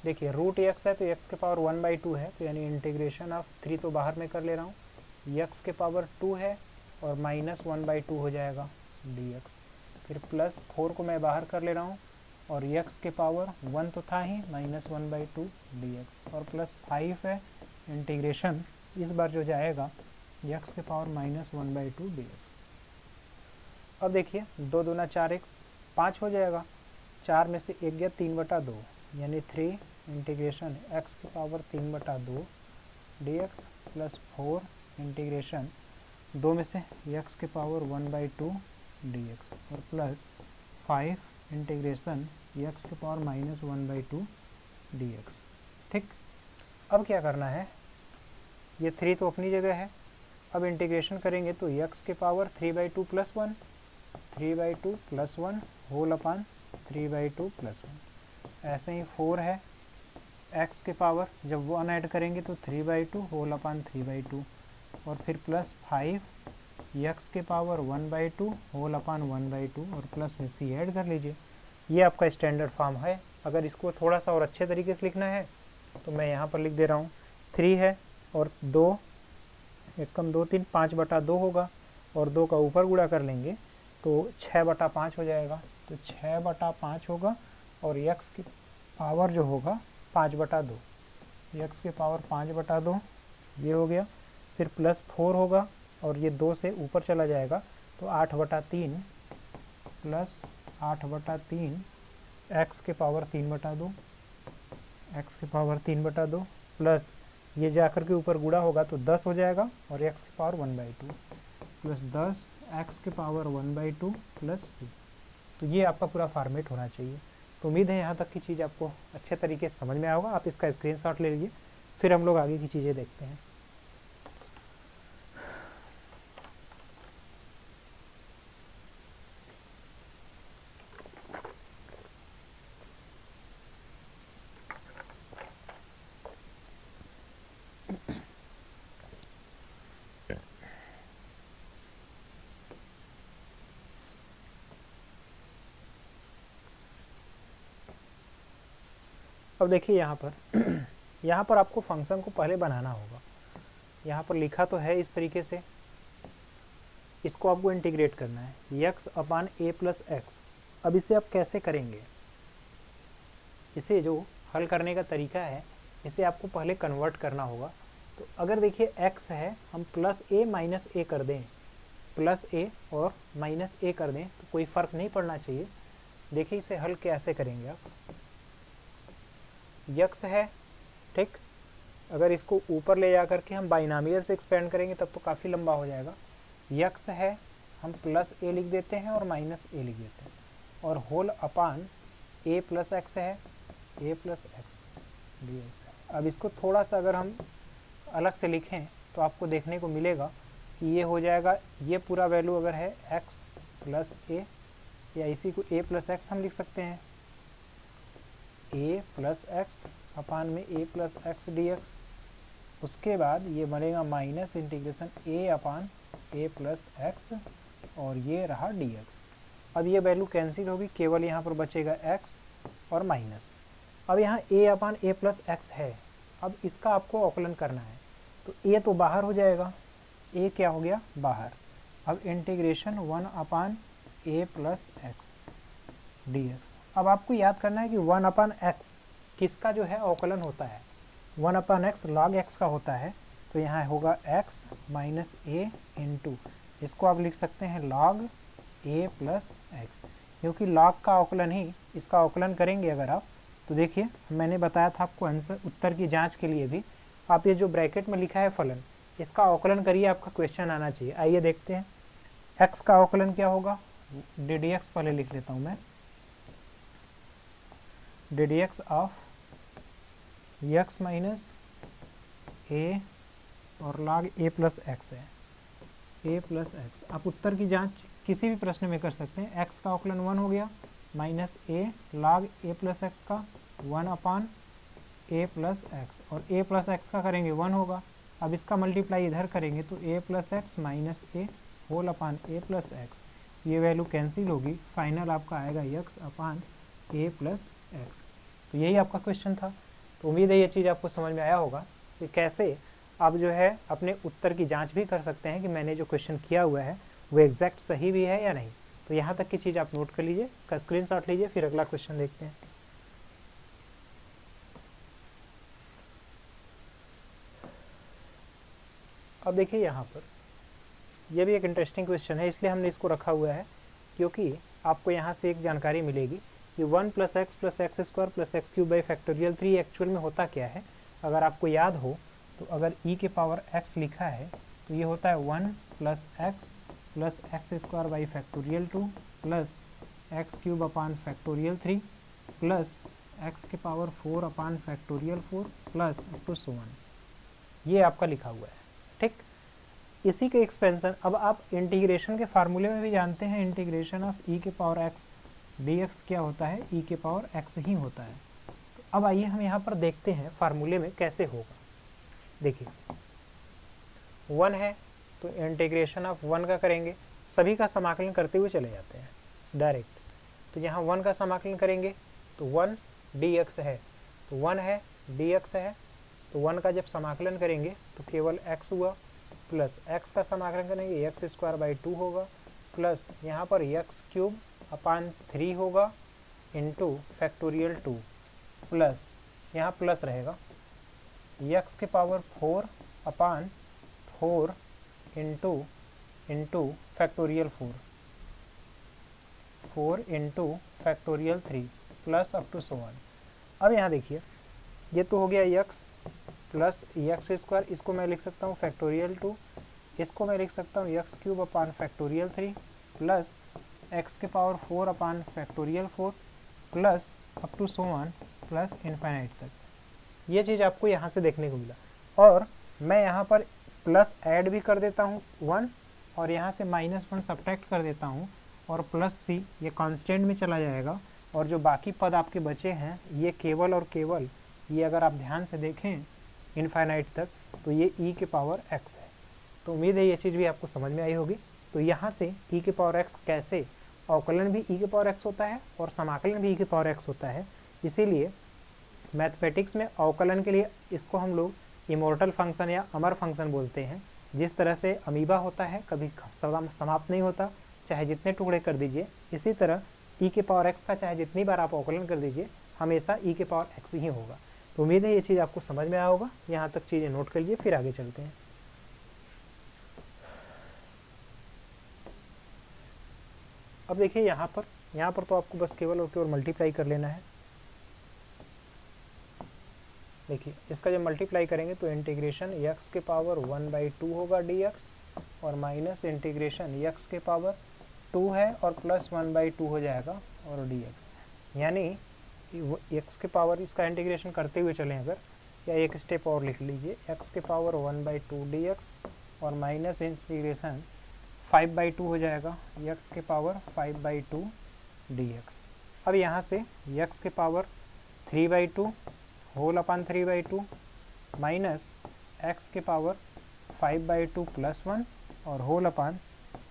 देखिए रूट एक्स है तो एक्स के पावर 1/2 है, तो यानी इंटीग्रेशन ऑफ 3 तो बाहर में कर ले रहा हूँ, एक्स के पावर 2 है और माइनस 1/2 हो जाएगा dx, फिर प्लस 4 को मैं बाहर कर ले रहा हूँ और x के पावर 1 तो था ही, माइनस 1/2 dx और प्लस 5 है, इंटीग्रेशन इस बार जो जाएगा x के पावर माइनस 1/2 dx। अब देखिए 2 दूना 4 1 5 हो जाएगा, 4 में से 1 गया 3/2 यानी 3 इंटीग्रेशन x के पावर 3/2 dx प्लस 4 इंटीग्रेशन 2 में से x के पावर 1/2 dx और प्लस 5 इंटीग्रेशन x के पावर माइनस 1/2 dx। ठीक, अब क्या करना है, ये 3 तो अपनी जगह है, अब इंटीग्रेशन करेंगे तो x के power 3/2 plus 1, 3/2 plus 1 whole upon 3/2 plus 1, ऐसे ही 4 है, x के पावर जब 1 ऐड करेंगे तो 3/2 होल अपान 3/2 और फिर प्लस 5 x के पावर 1/2 होल अपान 1/2 और प्लस में c ऐड कर लीजिए। ये आपका स्टैंडर्ड फॉर्म है। अगर इसको थोड़ा सा और अच्छे तरीके से लिखना है तो मैं यहाँ पर लिख दे रहा हूँ, 3 है और 2 1 कम 2 3 5/2 होगा और 2 का ऊपर गुणा कर लेंगे तो 6/5 हो जाएगा, तो 6/5 होगा और x की पावर जो होगा 5/2, x के पावर 5/2 ये हो गया, फिर प्लस 4 होगा और ये 2 से ऊपर चला जाएगा तो 8/3 प्लस 8/3 x के पावर 3/2, x के पावर 3/2 प्लस ये जाकर के ऊपर गुणा होगा तो 10 हो जाएगा और x की पावर 1/2 प्लस 10 x के पावर 1/2 प्लस c। तो ये आपका पूरा फॉर्मेट होना चाहिए। तो उम्मीद है यहाँ तक की चीज़ आपको अच्छे तरीके से समझ में आया होगा। आप इसका स्क्रीनशॉट ले लीजिए, फिर हम लोग आगे की चीज़ें देखते हैं। अब देखिए यहाँ पर आपको फंक्शन को पहले बनाना होगा। यहाँ पर लिखा तो है इस तरीके से, इसको आपको इंटीग्रेट करना है x upon a plus x. अब इसे आप कैसे करेंगे, इसे जो हल करने का तरीका है इसे आपको पहले कन्वर्ट करना होगा। तो अगर देखिए x है, हम प्लस a माइनस a कर दें, प्लस a और माइनस a कर दें तो कोई फ़र्क नहीं पड़ना चाहिए। देखिए इसे हल कैसे करेंगे आप, x है, ठीक, अगर इसको ऊपर ले जा करके हम बाइनामियल से एक्सपेंड करेंगे तब तो काफ़ी लंबा हो जाएगा। x है, हम प्लस a लिख देते हैं और माइनस a लिख देते हैं और whole upon a plus x है, a प्लस एक्स dx। अब इसको थोड़ा सा अगर हम अलग से लिखें तो आपको देखने को मिलेगा कि ये हो जाएगा, ये पूरा वैल्यू अगर है x प्लस a, या इसी को a प्लस एक्स हम लिख सकते हैं, a प्लस एक्स अपान में a प्लस एक्स dx। उसके बाद ये बनेगा minus integration a upon a plus x और ये रहा dx। अब ये वैल्यू कैंसिल होगी, केवल यहाँ पर बचेगा x और माइनस। अब यहाँ a upon a plus x है, अब इसका आपको अवकलन करना है तो a तो बाहर हो जाएगा, a क्या हो गया बाहर। अब integration 1 upon a plus x dx। अब आपको याद करना है कि 1 अपान एक्स किसका जो है अवकलन होता है, 1 अपान एक्स लॉग एक्स का होता है, तो यहाँ होगा x माइनस a इंटू, इसको आप लिख सकते हैं लॉग a प्लस एक्स, क्योंकि लॉग का अवकलन ही इसका अवकलन करेंगे अगर आप। तो देखिए मैंने बताया था आपको आंसर उत्तर की जांच के लिए भी आप ये जो ब्रैकेट में लिखा है फलन, इसका अवकलन करिए, आपका क्वेश्चन आना चाहिए। आइए देखते हैं x का अवकलन क्या होगा, ddx पहले लिख लेता हूँ मैं, ddx of x minus a और log a प्लस एक्स है, ए प्लस एक्स। आप उत्तर की जांच किसी भी प्रश्न में कर सकते हैं। एक्स का अवकलन 1 हो गया, माइनस ए लॉग ए प्लस एक्स का 1 अपान ए प्लस एक्स, और ए प्लस एक्स का करेंगे 1 होगा। अब इसका मल्टीप्लाई इधर करेंगे तो ए प्लस एक्स माइनस ए होल अपान ए प्लस एक्स, ये वैल्यू कैंसिल होगी, फाइनल आपका आएगा यक्स अपान ए प्लस एक्स। तो यही आपका क्वेश्चन था। तो उम्मीद है ये चीज़ आपको समझ में आया होगा कि कैसे आप जो है अपने उत्तर की जांच भी कर सकते हैं कि मैंने जो क्वेश्चन किया हुआ है वो एग्जैक्ट सही भी है या नहीं। तो यहाँ तक की चीज़ आप नोट कर लीजिए, इसका स्क्रीनशॉट लीजिए, फिर अगला क्वेश्चन देखते हैं। अब देखिए यहाँ पर यह भी एक इंटरेस्टिंग क्वेश्चन है, इसलिए हमने इसको रखा हुआ है क्योंकि आपको यहाँ से एक जानकारी मिलेगी कि 1 plus x square plus x cube by factorial 3 actual में होता क्या है। अगर आपको याद हो तो अगर e के पावर x लिखा है तो ये होता है 1 plus x square by factorial 2 plus x cube upon factorial 3 plus x के power 4 upon factorial 4 plus up to so on, ये आपका लिखा हुआ है। ठीक, इसी के एक्सपेंशन अब आप इंटीग्रेशन के फार्मूले में भी जानते हैं, इंटीग्रेशन ऑफ e के पावर x dx क्या होता है, e के पावर x ही होता है। तो अब आइए हम यहाँ पर देखते हैं फार्मूले में कैसे होगा। देखिए 1 है तो इंटीग्रेशन ऑफ 1 का करेंगे, सभी का समाकलन करते हुए चले जाते हैं डायरेक्ट। तो यहाँ 1 का समाकलन करेंगे तो 1 dx है, तो 1 है dx है, तो 1 का जब समाकलन करेंगे तो केवल x हुआ, प्लस x का समाकलन करेंगे एक्स स्क्वायर बाई 2 होगा, प्लस यहाँ पर एक्स क्यूब अपान 3 होगा इंटू फैक्टोरियल 2, प्लस यहाँ प्लस रहेगा एक्स के power 4 upon 4 into factorial 4 into factorial 3 plus up to so on. अब यहाँ देखिए ये तो हो गया x प्लस एक्स स्क्वायर, इसको मैं लिख सकता हूँ फैक्टोरियल 2, इसको मैं लिख सकता हूँ x cube upon factorial 3 plus x के power 4 upon factorial 4 plus up to so on plus infinite तक। ये चीज़ आपको यहाँ से देखने को मिला, और मैं यहाँ पर प्लस ऐड भी कर देता हूँ 1 और यहाँ से -1 सब्ट्रैक्ट कर देता हूँ, और प्लस सी ये कांस्टेंट में चला जाएगा, और जो बाकी पद आपके बचे हैं ये केवल और केवल ये अगर आप ध्यान से देखें इनफाइनाइट तक तो ये e के पावर x है। तो उम्मीद है ये चीज़ भी आपको समझ में आई होगी। तो यहाँ से e के पावर x कैसे, अवकलन भी e के पावर x होता है और समाकलन भी e के पावर x होता है, इसीलिए मैथमेटिक्स में अवकलन के लिए इसको हम लोग इमोर्टल फंक्शन या अमर फंक्शन बोलते हैं। जिस तरह से अमीबा होता है, कभी समाप्त नहीं होता, चाहे जितने टुकड़े कर दीजिए, इसी तरह e के पावर x का चाहे जितनी बार आप अवकलन कर दीजिए हमेशा e के पावर x ही होगा। तो उम्मीद है ये चीज़ आपको समझ में आया होगा। यहाँ तक चीज़ें नोट कर लीजिए, फिर आगे चलते हैं। अब देखिए यहाँ पर तो आपको बस केवल और केवल मल्टीप्लाई कर लेना है। देखिए इसका जब मल्टीप्लाई करेंगे तो इंटीग्रेशन x के पावर 1/2 होगा dx, और माइनस इंटीग्रेशन x के पावर 2 है और प्लस 1/2 हो जाएगा और dx, यानी x के पावर, इसका इंटीग्रेशन करते हुए चलें अगर, या एक स्टेप और लिख लीजिए, x के पावर 1/2 dx और माइनस इंटीग्रेशन 5/2 हो जाएगा x के पावर 5/2 dx। अब यहाँ से x के power 3/2 whole upon 3/2 minus x के पावर 5/2 प्लस 1 और होल अपान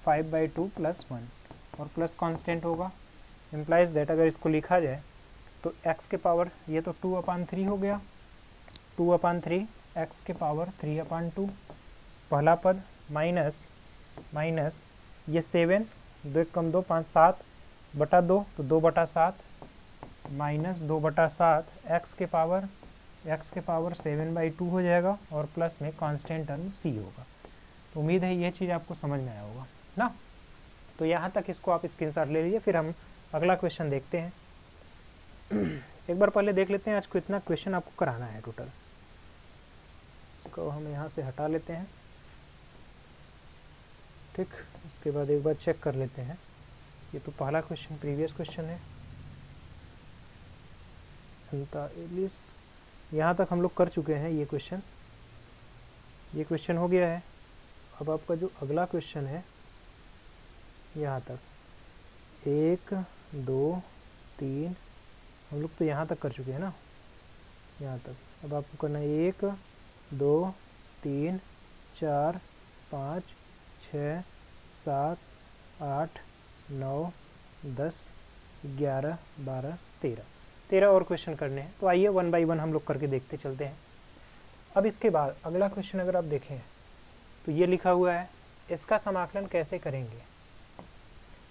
5/2 प्लस 1, और प्लस कांस्टेंट होगा, इम्प्लाइज दैट अगर इसको लिखा जाए तो x के पावर ये तो 2/3 हो गया, 2/3 x के पावर 3/2 पहला पद, माइनस ये 7 2 कम 2 5 7/2 तो 2/7 माइनस 2/7 x के पावर 7/2 हो जाएगा, और प्लस में कांस्टेंट टर्म c होगा। तो उम्मीद है ये चीज़ आपको समझ में आया होगा ना। तो यहाँ तक इसको आप स्क्रीनशॉट ले लीजिए, फिर हम अगला क्वेश्चन देखते हैं। एक बार पहले देख लेते हैं आज कितना क्वेश्चन आपको कराना है टोटल। इसको हम यहाँ से हटा लेते हैं, ठीक। उसके बाद एक बार चेक कर लेते हैं, ये तो पहला क्वेश्चन प्रीवियस क्वेश्चन है। यहाँ तक हम लोग कर चुके हैं, ये क्वेश्चन हो गया है। अब आपका जो अगला क्वेश्चन है यहाँ तक 1 2 3, हम लोग तो यहाँ तक कर चुके हैं ना, यहाँ तक। अब आपको करना है 1 2 3 4 5 6 7 8 9 10 11 12 13 और क्वेश्चन करने हैं। तो आइए 1 बाई 1 हम लोग करके देखते चलते हैं। अब इसके बाद अगला क्वेश्चन अगर आप देखें तो ये लिखा हुआ है, इसका समाकलन कैसे करेंगे।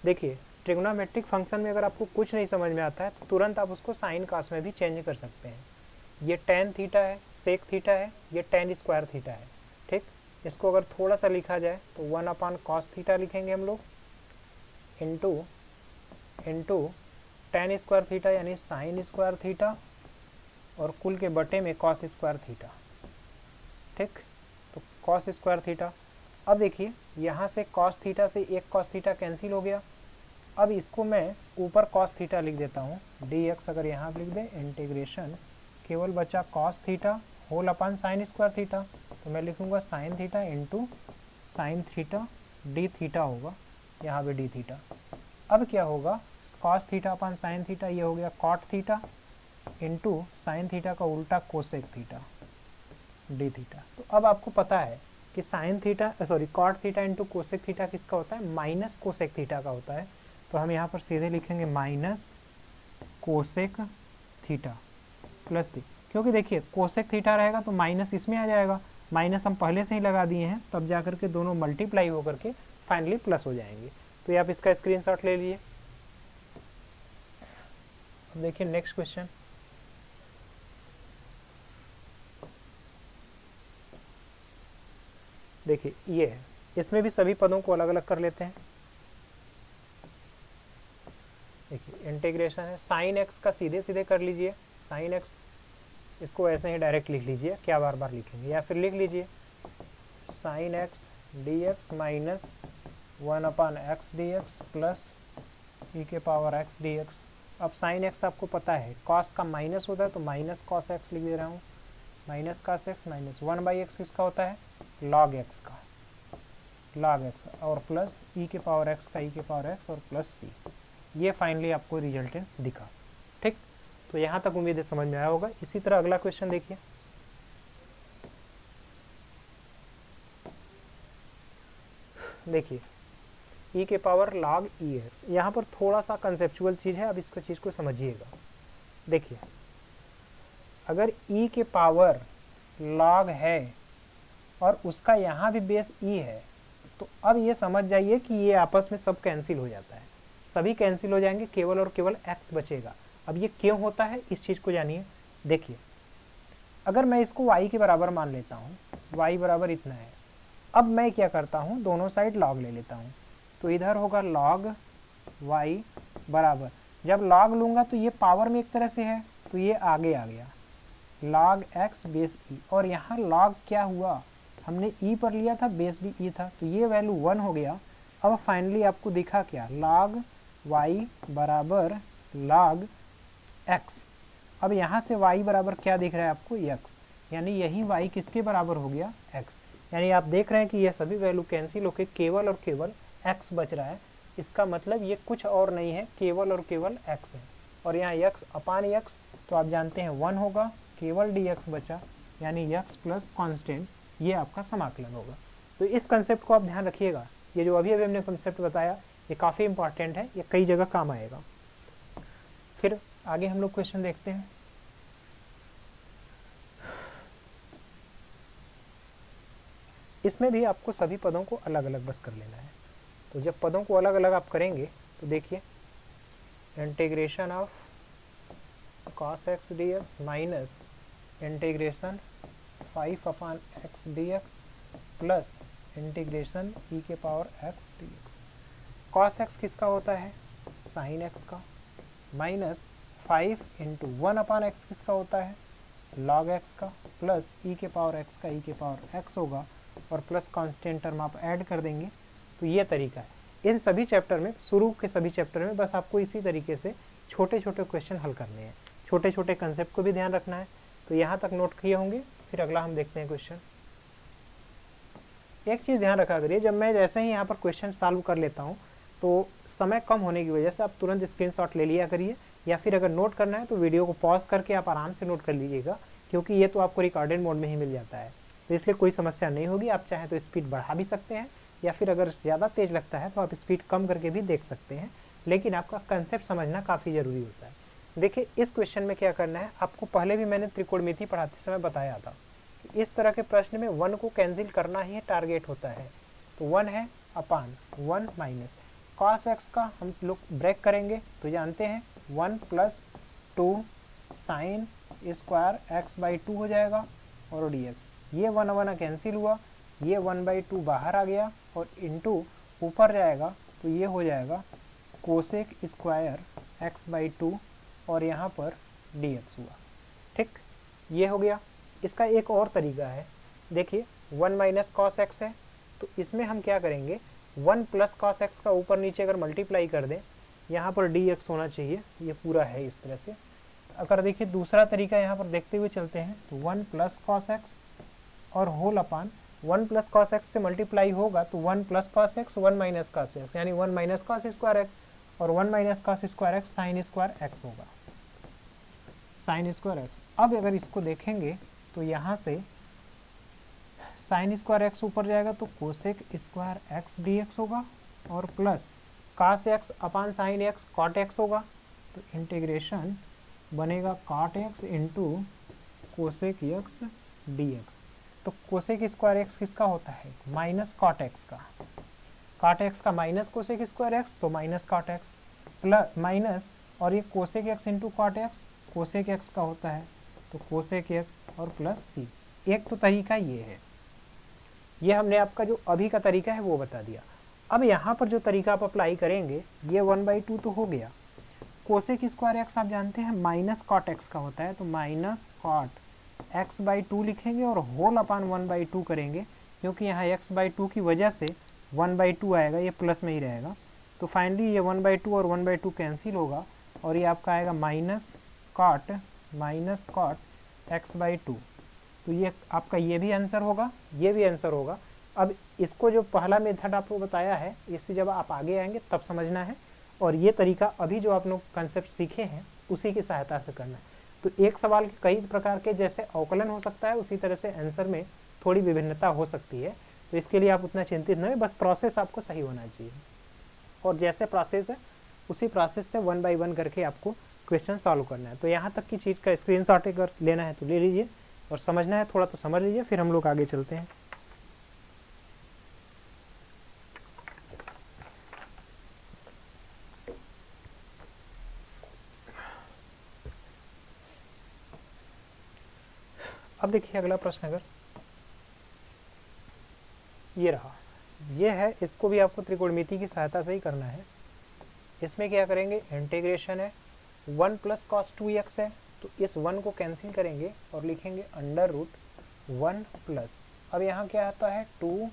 देखिए ट्रिग्नोमेट्रिक फंक्शन में अगर आपको कुछ नहीं समझ में आता है तो तुरंत आप उसको साइन कास में भी चेंज कर सकते हैं। ये टेन थीटा है, सेक थीटा है, ये टेन स्क्वायर थीटा है, ठीक। इसको अगर थोड़ा सा लिखा जाए तो 1/cos थीटा लिखेंगे हम लोग, इंटू टेन स्क्वायर थीटा यानी साइन स्क्वायर थीटा, और कुल के बटे में कॉस स्क्वायर थीटा, ठीक। तो कॉस स्क्वायर थीटा। अब देखिए यहाँ से कॉस थीटा से एक कॉस थीटा कैंसिल हो गया। अब इसको मैं ऊपर कॉस थीटा लिख देता हूँ, dx अगर यहाँ लिख दे, इंटीग्रेशन केवल बचा cos theta whole upon sine square theta, तो मैं लिखूँगा sine theta into sine theta d theta होगा, यहाँ पे डी थीटा। अब क्या होगा, cos theta upon sine theta, ये हो गया cot theta into sine theta का उल्टा कोसेक थीटा डी थीटा। तो अब आपको पता है कि sine theta cot theta into cosec theta किसका होता है, माइनस कोसेक थीटा का होता है। तो हम यहाँ पर सीधे लिखेंगे माइनस कोसेक थीटा प्लस सी, क्योंकि देखिए कोसेक थीटा रहेगा तो माइनस इसमें आ जाएगा, माइनस हम पहले से ही लगा दिए हैं, तब जा करके दोनों मल्टीप्लाई होकर के फाइनली प्लस हो जाएंगे। तो ये आप इसका स्क्रीनशॉट ले लिए। अब देखिए नेक्स्ट क्वेश्चन, देखिए ये है, इसमें भी सभी पदों को अलग अलग कर लेते हैं। देखिए इंटीग्रेशन है, साइन एक्स का सीधे सीधे कर लीजिए, साइन एक्स इसको ऐसे ही डायरेक्ट लिख लीजिए, क्या बार बार लिखेंगे, या फिर लिख लीजिए sine x d x minus 1/x dx plus e के पावर x dx। अब साइन एक्स आपको पता है कॉस का माइनस होता है, तो माइनस कॉस एक्स लिख दे रहा हूँ, minus cos x minus 1/x किसका होता है, लॉग एक्स का, लॉग एक्स, और प्लस ई के पावर एक्स का ई के पावर एक्स और प्लस सी। ये फाइनली आपको रिजल्टेंट दिखा, ठीक। तो यहाँ तक उम्मीद है समझ में आया होगा। इसी तरह अगला क्वेश्चन देखिए, देखिए ई के पावर लॉग ई एक्स, यहाँ पर थोड़ा सा कंसेप्चुअल चीज़ है, अब इसको चीज़ को समझिएगा। देखिए अगर ई के पावर लॉग है और उसका यहाँ भी बेस ई है, तो अब ये समझ जाइए कि ये आपस में सब कैंसिल हो जाता है, सभी कैंसिल हो जाएंगे, केवल और केवल x बचेगा। अब ये क्यों होता है इस चीज़ को जानिए। देखिए अगर मैं इसको y के बराबर मान लेता हूँ, y बराबर इतना है, अब मैं क्या करता हूँ, दोनों साइड लॉग ले लेता हूँ, तो इधर होगा लॉग y बराबर, जब लॉग लूँगा तो ये पावर में एक तरह से है, तो ये आगे आ गया log x बेस ई, और यहाँ log क्या हुआ, हमने e पर लिया था, बेस भी e था, तो ये वैल्यू 1 हो गया। अब फाइनली आपको दिखा क्या, log y बराबर log x। अब यहाँ से y बराबर क्या दिख रहा है आपको, x, यानी यही y किसके बराबर हो गया, x। यानी आप देख रहे हैं कि ये सभी वैल्यू कैंसिल होकर केवल और केवल x बच रहा है। इसका मतलब ये कुछ और नहीं है, केवल और केवल x है, और यहाँ x अपान x, तो आप जानते हैं 1 होगा, केवल dx बचा, यानी x प्लस कॉन्स्टेंट, ये आपका समाकलन होगा। तो इस कंसेप्ट को आप ध्यान रखिएगा, ये जो अभी हमने कंसेप्ट बताया ये काफ़ी इंपॉर्टेंट है, ये कई जगह काम आएगा। फिर आगे हम लोग क्वेश्चन देखते हैं। इसमें भी आपको सभी पदों को अलग अलग बस कर लेना है। तो जब पदों को अलग अलग आप करेंगे तो देखिए integration of cos x dx minus integration 5/x dx plus integration e के power x dx। cos x किसका होता है, sin x का, माइनस 5 इंटू 1/x किसका होता है, log x का, प्लस e के पावर x का e के पावर x होगा, और प्लस कांस्टेंट टर्म आप ऐड कर देंगे। तो ये तरीका है, इन सभी चैप्टर में, शुरू के सभी चैप्टर में बस आपको इसी तरीके से छोटे छोटे क्वेश्चन हल करने हैं, छोटे छोटे कंसेप्ट को भी ध्यान रखना है। तो यहाँ तक नोट किए होंगे। फिर अगला हम देखते हैं क्वेश्चन। एक चीज़ ध्यान रखा करिए, जब मैं जैसे ही यहाँ पर क्वेश्चन सॉल्व कर लेता हूँ तो समय कम होने की वजह से आप तुरंत स्क्रीनशॉट ले लिया करिए, या फिर अगर नोट करना है तो वीडियो को पॉज करके आप आराम से नोट कर लीजिएगा, क्योंकि ये तो आपको रिकॉर्डेड मोड में ही मिल जाता है, तो इसलिए कोई समस्या नहीं होगी। आप चाहें तो स्पीड बढ़ा भी सकते हैं, या फिर अगर ज़्यादा तेज़ लगता है तो आप स्पीड कम करके भी देख सकते हैं, लेकिन आपका कंसेप्ट समझना काफ़ी ज़रूरी होता है। देखिए इस क्वेश्चन में क्या करना है, आपको पहले भी मैंने त्रिकोणमिति पढ़ाते समय बताया था कि इस तरह के प्रश्न में 1 को कैंसिल करना ही टारगेट होता है। तो 1 है अपान 1 माइनस cos x का हम लोग ब्रेक करेंगे तो जानते हैं 1 प्लस 2 साइन स्क्वायर x/2 हो जाएगा और dx, ये 1 कैंसिल हुआ, ये 1/2 बाहर आ गया और इनटू ऊपर जाएगा तो ये हो जाएगा कोसेक स्क्वायर x/2 और यहाँ पर dx हुआ। ठीक, ये हो गया। इसका एक और तरीका है, देखिए 1 माइनस कॉस एक्स है, तो इसमें हम क्या करेंगे, 1 प्लस कॉस एक्स का ऊपर नीचे अगर मल्टीप्लाई कर दें, यहाँ पर dx होना चाहिए, ये पूरा है इस तरह से। अगर देखिए दूसरा तरीका यहाँ पर देखते हुए चलते हैं तो 1 प्लस कॉस एक्स और whole upon 1 plus cos x से मल्टीप्लाई होगा तो 1 plus cos x 1 minus cos x, यानी 1 माइनस कॉस स्क्वायर एक्स और 1 minus cos square x sine square x होगा, साइन स्क्वायर एक्स। अब अगर इसको देखेंगे तो यहाँ से साइन स्क्वायर एक्स ऊपर जाएगा तो कोसेक स्क्वायर एक्स dx होगा और plus cos x upon sine x cot x होगा, तो इंटीग्रेशन बनेगा cot x into cosec x dx। तो कोसेक स्क्वायर एक्स किसका होता है, माइनस कॉट एक्स का, कॉट एक्स का माइनस कोसेक स्क्वायर एक्स तो minus cot x plus minus, और ये cosec x into cot x cosec x का होता है तो कोसेक एक्स और प्लस सी। एक तो तरीका ये है, ये हमने आपका जो अभी का तरीका है वो बता दिया। अब यहाँ पर जो तरीका आप अप्लाई करेंगे, ये 1/2 तो हो गया, कोसेक स्क्वायर एक्स आप जानते हैं माइनस कॉट एक्स का होता है, तो माइनस कॉट x/2 लिखेंगे और होल अपान 1/2 करेंगे, क्योंकि यहाँ x/2 की वजह से 1/2 आएगा, ये प्लस में ही रहेगा, तो फाइनली ये 1/2 और 1/2 कैंसिल होगा और ये आपका आएगा माइनस कॉट x/2। तो ये आपका ये भी आंसर होगा, ये भी आंसर होगा। अब इसको जो पहला मेथड आपको बताया है, इससे जब आप आगे आएंगे तब समझना है, और ये तरीका अभी जो आप लोग कंसेप्ट सीखे हैं उसी की सहायता से करना है। तो एक सवाल के कई प्रकार के जैसे अवकलन हो सकता है, उसी तरह से आंसर में थोड़ी विभिन्नता हो सकती है, तो इसके लिए आप उतना चिंतित न हो, बस प्रोसेस आपको सही होना चाहिए, और जैसे प्रोसेस है उसी प्रोसेस से 1 बाय 1 करके आपको क्वेश्चन सॉल्व करना है। तो यहाँ तक की चीज़ का स्क्रीनशॉट अगर लेना है तो ले लीजिए, और समझना है थोड़ा तो समझ लीजिए, फिर हम लोग आगे चलते हैं। अब देखिए अगला प्रश्न, अगर ये रहा, ये है, इसको भी आपको त्रिकोणमिति की सहायता से ही करना है। इसमें क्या करेंगे, इंटीग्रेशन है, 1 प्लस कॉस 2x है, तो इस 1 को कैंसिल करेंगे और लिखेंगे अंडर रूट 1 प्लस, अब यहाँ क्या आता है 2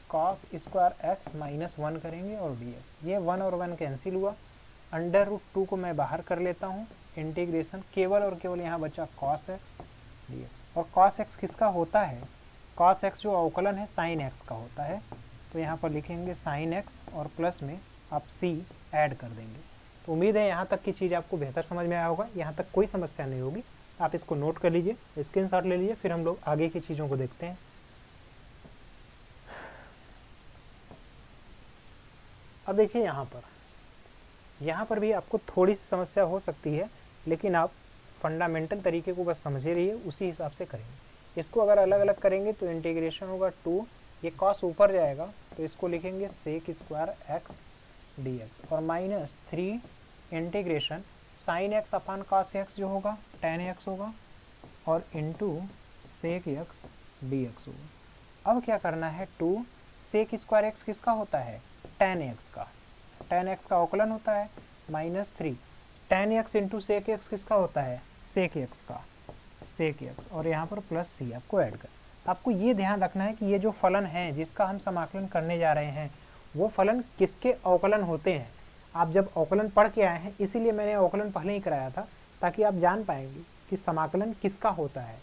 कॉस स्क्वायर एक्स माइनस 1 करेंगे और dx, ये 1 और 1 कैंसिल हुआ, अंडर रूट 2 को मैं बाहर कर लेता हूँ, इंटीग्रेशन केवल और केवल यहाँ बचा cos x dx, और cos x किसका होता है, cos x जो अवकलन है साइन x का होता है, तो यहाँ पर लिखेंगे साइन x और प्लस में आप c ऐड कर देंगे। तो उम्मीद है यहाँ तक की चीज़ आपको बेहतर समझ में आया होगा, यहाँ तक कोई समस्या नहीं होगी, आप इसको नोट कर लीजिए, स्क्रीनशॉट ले लीजिए, फिर हम लोग आगे की चीज़ों को देखते हैं। अब देखिए यहाँ पर भी आपको थोड़ी सी समस्या हो सकती है, लेकिन आप फंडामेंटल तरीके को बस समझे रहिए, उसी हिसाब से करेंगे। इसको अगर अलग अलग करेंगे तो इंटीग्रेशन होगा 2, ये कॉस ऊपर जाएगा तो इसको लिखेंगे सेक स्क्वायर एक्स dx, और minus 3 integration sign x upon cos x जो होगा tan x होगा, और इंटू सेक एक्स dx होगा। अब क्या करना है, 2 सेक स्क्वायर एक्स किसका होता है, tan x का, tan x का अवकलन होता है, minus 3 tan x into sec x किसका होता है, सेक एक्स का, सेक एक्स, और यहाँ पर प्लस सी आपको ऐड कर। आपको ये ध्यान रखना है कि ये जो फलन है जिसका हम समाकलन करने जा रहे हैं, वो फलन किसके अवकलन होते हैं। आप जब अवकलन पढ़ के आए हैं, इसीलिए मैंने अवकलन पहले ही कराया था, ताकि आप जान पाएंगे कि समाकलन किसका होता है,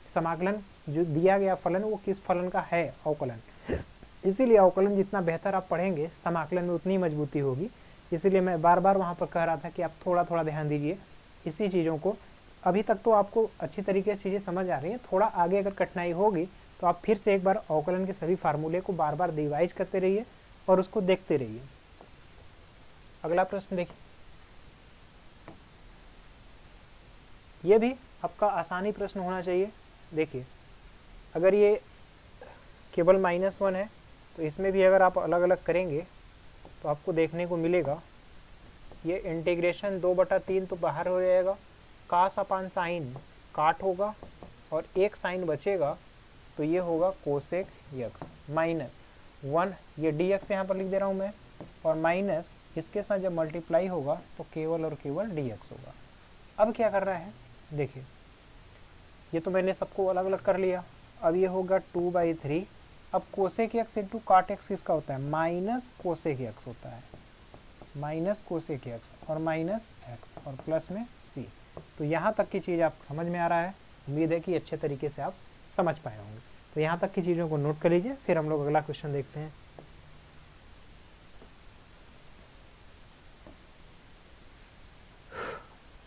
समाकलन जो दिया गया फलन वो किस फलन का है अवकलन। इसीलिए अवकलन जितना बेहतर आप पढ़ेंगे समाकलन में उतनी मजबूती होगी। इसीलिए मैं बार बार वहाँ पर कह रहा था कि आप थोड़ा थोड़ा ध्यान दीजिए इसी चीज़ों को। अभी तक तो आपको अच्छी तरीके से चीज़ें समझ आ रही हैं, थोड़ा आगे अगर कठिनाई होगी तो आप फिर से एक बार अवकलन के सभी फार्मूले को बार बार रिवाइज करते रहिए और उसको देखते रहिए। अगला प्रश्न देखिए, ये भी आपका आसानी प्रश्न होना चाहिए। देखिए, अगर ये केवल -1 है तो इसमें भी अगर आप अलग अलग करेंगे तो आपको देखने को मिलेगा ये इंटीग्रेशन 2/3 तो बाहर हो जाएगा, कास अपान साइन काट होगा और एक साइन बचेगा तो ये होगा कोसेक यक्स -1, ये डी एक्स यहाँ पर लिख दे रहा हूँ मैं, और माइनस इसके साथ जब मल्टीप्लाई होगा तो केवल और केवल डी एक्स होगा। अब क्या कर रहा है, देखिए ये तो मैंने सबको अलग अलग कर लिया। अब ये होगा 2/3। अब कोसेक एक्स इंटू काट एक्स किसका होता है, माइनस कोसेक एक्स होता है, माइनस कोसेक एक्स और माइनस एक्स और प्लस में सी। तो यहाँ तक की चीज़ आप समझ में आ रहा है, उम्मीद है कि अच्छे तरीके से आप समझ पाए होंगे। तो यहाँ तक की चीज़ों को नोट कर लीजिए, फिर हम लोग अगला क्वेश्चन देखते हैं।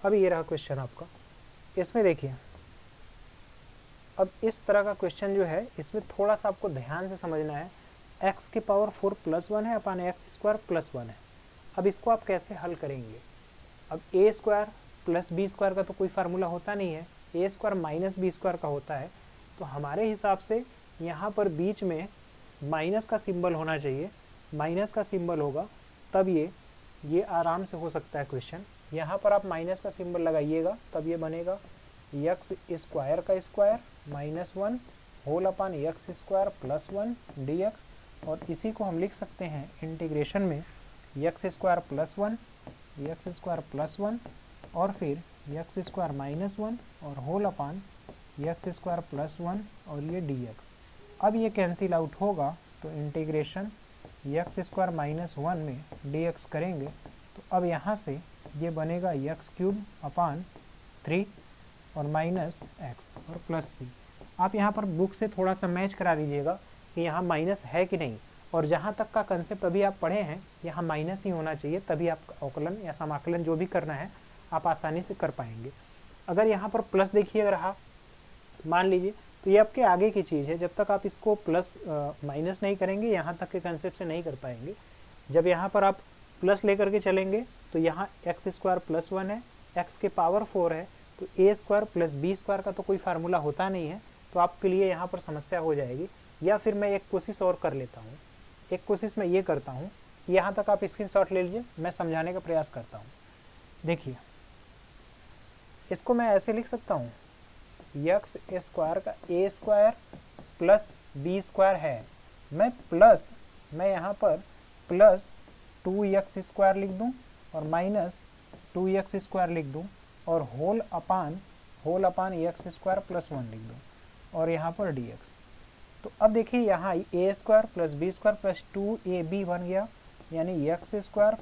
अब ये रहा क्वेश्चन आपका, इसमें देखिए अब इस तरह का क्वेश्चन जो है इसमें थोड़ा सा आपको ध्यान से समझना है। x की पावर 4 + 1 है अपान x² + 1 है। अब इसको आप कैसे हल करेंगे, अब a² + b² का तो कोई फार्मूला होता नहीं है, a² - b² का होता है। तो हमारे हिसाब से यहाँ पर बीच में माइनस का सिंबल होना चाहिए, माइनस का सिंबल होगा तब ये आराम से हो सकता है क्वेश्चन। यहाँ पर आप माइनस का सिंबल लगाइएगा तब ये बनेगा x² का स्क्वायर -1 होल अपान x² + 1 dx, और इसी को हम लिख सकते हैं इंटीग्रेशन में x² + 1 x² + 1 और फिर x² -1 और होल अपान x² + 1 और ये dx। अब ये कैंसिल आउट होगा तो इंटीग्रेशन x² -1 में dx करेंगे तो अब यहाँ से ये बनेगा x³ / 3 और माइनस x और प्लस c। आप यहाँ पर बुक से थोड़ा सा मैच करा दीजिएगा कि यहाँ माइनस है कि नहीं, और जहाँ तक का कंसेप्ट अभी आप पढ़े हैं यहाँ माइनस ही होना चाहिए, तभी आप अवकलन या समाकलन जो भी करना है आप आसानी से कर पाएंगे। अगर यहाँ पर प्लस देखिए रहा मान लीजिए तो ये आपके आगे की चीज़ है, जब तक आप इसको प्लस माइनस नहीं करेंगे यहाँ तक के कंसेप्ट से नहीं कर पाएंगे। जब यहाँ पर आप प्लस लेकर के चलेंगे तो यहाँ x² + 1 है, x के पावर 4 है, तो a² + b² का तो कोई फार्मूला होता नहीं है, तो आपके लिए यहाँ पर समस्या हो जाएगी। या फिर मैं एक कोशिश और कर लेता हूँ, एक कोशिश मैं ये करता हूँ, यहाँ तक आप स्क्रीनशॉट ले लीजिए, मैं समझाने का प्रयास करता हूँ। देखिए इसको मैं ऐसे लिख सकता हूँ, x² का a² + b² है, मैं यहाँ पर प्लस 2x² लिख दूँ और माइनस 2x² लिख दूँ और होल अपान x² + 1 लिख दूँ और यहाँ पर dx। तो अब देखिए यहाँ a² + b² + 2ab बन गया, यानी x²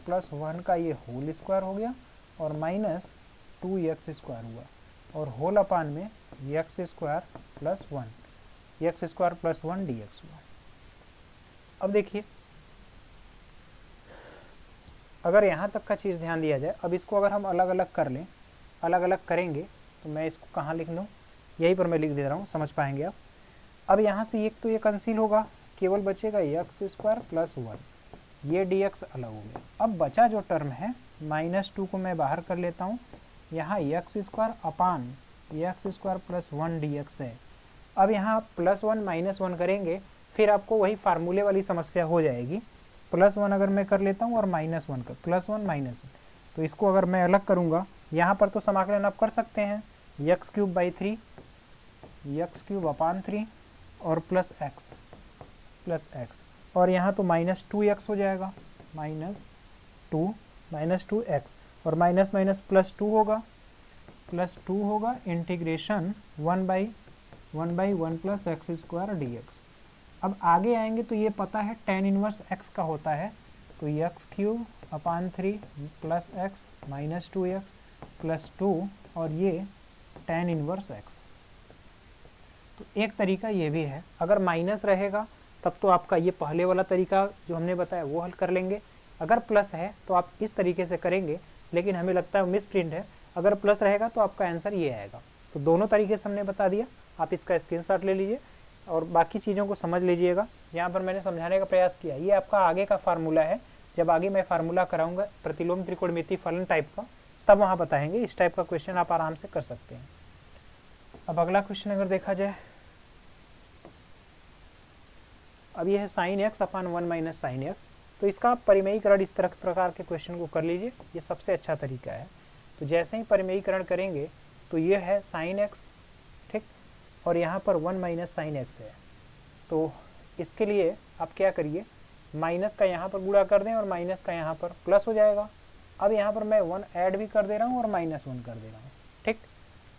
+ 1 का ये होल स्क्वायर हो गया और माइनस 2x² हुआ और होल अपान में x² + 1 dx हुआ। अब देखिए अगर यहाँ तक का चीज़ ध्यान दिया जाए, अब इसको अगर हम अलग अलग कर लें, अलग अलग करेंगे तो मैं इसको कहाँ लिख लूँ, यहीं पर मैं लिख दे रहा हूँ, समझ पाएंगे आप। अब यहाँ से एक तो ये कैंसिल होगा, केवल बचेगा x² + 1, ये dx अलग हो गया। अब बचा जो टर्म है -2 को मैं बाहर कर लेता हूँ, यहाँ x² अपान x² + 1 dx है। अब यहाँ +1 -1 करेंगे फिर आपको वही फार्मूले वाली समस्या हो जाएगी। +1 अगर मैं कर लेता हूँ और -1 कर, +1 -1, तो इसको अगर मैं अलग करूँगा यहाँ पर तो समाकलन आप कर सकते हैं x³ / 3 x³ अपान 3 और प्लस x और यहाँ तो -2x हो जाएगा, -2x और माइनस माइनस +2 होगा इंटीग्रेशन 1/1 + x² dx। अब आगे आएंगे तो ये पता है tan इनवर्स x का होता है, तो x³ अपान 3 + x -2x + 2 और ये tan इनवर्स x। तो एक तरीका ये भी है, अगर माइनस रहेगा तब तो आपका ये पहले वाला तरीका जो हमने बताया वो हल कर लेंगे। अगर प्लस है तो आप इस तरीके से करेंगे, लेकिन हमें लगता है मिस प्रिंट है। अगर प्लस रहेगा तो आपका आंसर ये आएगा। तो दोनों तरीके से हमने बता दिया, आप इसका स्क्रीनशॉट ले लीजिए और बाकी चीज़ों को समझ लीजिएगा। यहाँ पर मैंने समझाने का प्रयास किया, ये आपका आगे का फार्मूला है। जब आगे मैं फार्मूला कराऊंगा प्रतिलोम त्रिकोणमिति फलन टाइप का, तब वहाँ बताएंगे। इस टाइप का क्वेश्चन आप आराम से कर सकते हैं। अब अगला क्वेश्चन अगर देखा जाए, अब ये है साइन एक्स अपान 1 माइनस साइन एक्स। तो इसका परिमेयीकरण इस तरह प्रकार के क्वेश्चन को कर लीजिए, ये सबसे अच्छा तरीका है। तो जैसे ही परिमेयीकरण करेंगे तो ये है साइन एक्स, ठीक, और यहाँ पर 1 माइनस साइन एक्स है। तो इसके लिए आप क्या करिए, माइनस का यहाँ पर गुणा कर दें और माइनस का यहाँ पर प्लस हो जाएगा। अब यहाँ पर मैं 1 ऐड भी कर दे रहा हूँ और -1 कर दे रहा हूँ, ठीक।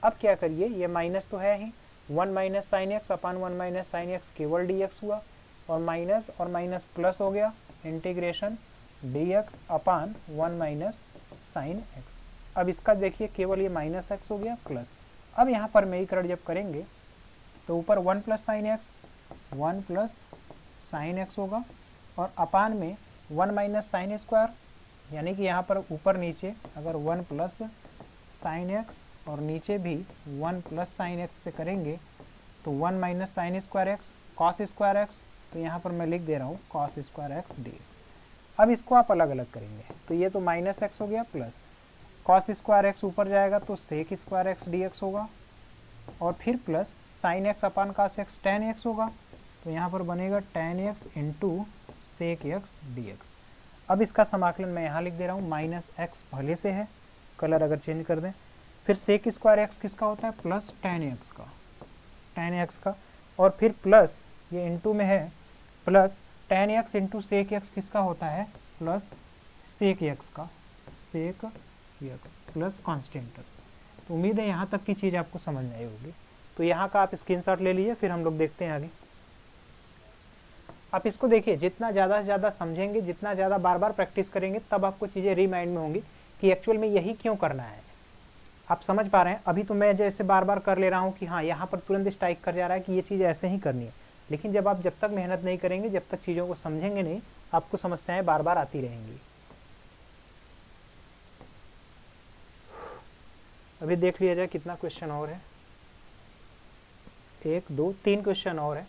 अब क्या करिए, ये माइनस तो है ही, 1 माइनस साइन एक्स अपान 1 माइनस साइन एक्स केवल dx हुआ, और माइनस प्लस हो गया, इंटीग्रेशन dx अपान 1 माइनस साइन एक्स। अब इसका देखिए केवल ये -x हो गया प्लस। अब यहाँ पर परिमेयीकरण जब करेंगे तो ऊपर 1 plus sine x, 1 plus sine x होगा, और अपान में 1 माइनस साइन स्क्वायर, यानी कि यहाँ पर ऊपर नीचे अगर 1 प्लस साइन एक्स और नीचे भी 1 प्लस साइन एक्स से करेंगे तो 1 minus sign square x cos square x, तो यहाँ पर मैं लिख दे रहा हूँ कॉस स्क्वायर एक्स डी। अब इसको आप अलग अलग करेंगे तो ये तो -x हो गया प्लस कॉस स्क्वायर एक्स ऊपर जाएगा तो sec square x d x होगा, और फिर plus sine x upon cos x tan x होगा, तो यहाँ पर बनेगा tan x into sec x d x. अब इसका समाकलन मैं यहाँ लिख दे रहा हूँ, -x पहले से है, कलर अगर चेंज कर दें, फिर सेक स्क्वायर एक्स किसका होता है, प्लस टेन एक्स का, और फिर प्लस ये इंटू में है, plus tan x into sec x किसका होता है, प्लस सेक एक्स का, सेक एक्स प्लस कॉन्स्टेंट। तो उम्मीद है यहाँ तक की चीज़ आपको समझ में आई होगी। तो यहाँ का आप स्क्रीनशॉट ले लीजिए, फिर हम लोग देखते हैं आगे। आप इसको देखिए, जितना ज़्यादा से ज़्यादा समझेंगे, जितना ज़्यादा बार बार प्रैक्टिस करेंगे, तब आपको चीज़ें रीमाइंड में होंगी कि एक्चुअल में यही क्यों करना है। आप समझ पा रहे हैं। अभी तो मैं जैसे बार बार कर ले रहा हूँ कि हाँ यहाँ पर तुरंत स्ट्राइक कर जा रहा है कि ये चीज़ ऐसे ही करनी है, लेकिन जब तक मेहनत नहीं करेंगे, जब तक चीज़ों को समझेंगे नहीं, आपको समस्याएं बार बार आती रहेंगी। अभी देख लिया जाए कितना क्वेश्चन और है, 1 2 3 क्वेश्चन और है।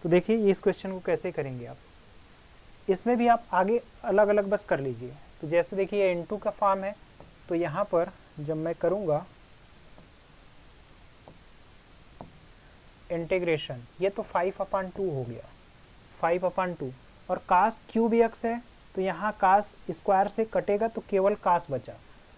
तो देखिए इस क्वेश्चन को कैसे करेंगे आप, इसमें भी आप आगे अलग अलग बस कर लीजिए। तो जैसे देखिए इनटू का फॉर्म है, तो यहाँ पर जब मैं करूँगा इंटीग्रेशन, ये तो 5/2 हो गया, 5/2, और कास क्यूब एक्स है, तो यहाँ कास स्क्वायर से कटेगा तो केवल कास बचा,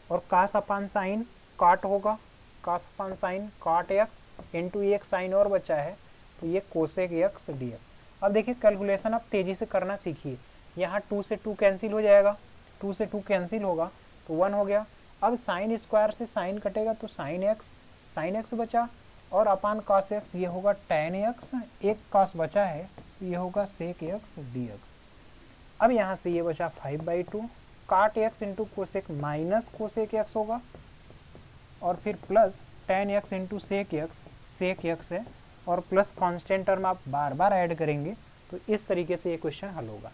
और कास अपान साइन काट होगा, कास अपान साइन काट एक्स इंटू एक साइन और बचा है, तो ये कोसेक एक्स डी एक्स। अब देखिए कैलकुलेशन आप तेज़ी से करना सीखिए। यहाँ 2 से 2 कैंसिल हो जाएगा, 2 से 2 कैंसिल होगा तो 1 हो गया। अब साइन स्क्वायर से साइन कटेगा तो साइन एक्स बचा, और अपान कॉस एक्स ये होगा टेन एक्स, एक कॉस बचा है तो ये होगा सेक एक्स डी एक्स। अब यहाँ से ये बचा 5/2, cot x into cosec minus cosec x होगा, और फिर plus tan x into sec x है, और प्लस कांस्टेंट टर्म आप बार बार ऐड करेंगे, तो इस तरीके से ये क्वेश्चन हल होगा।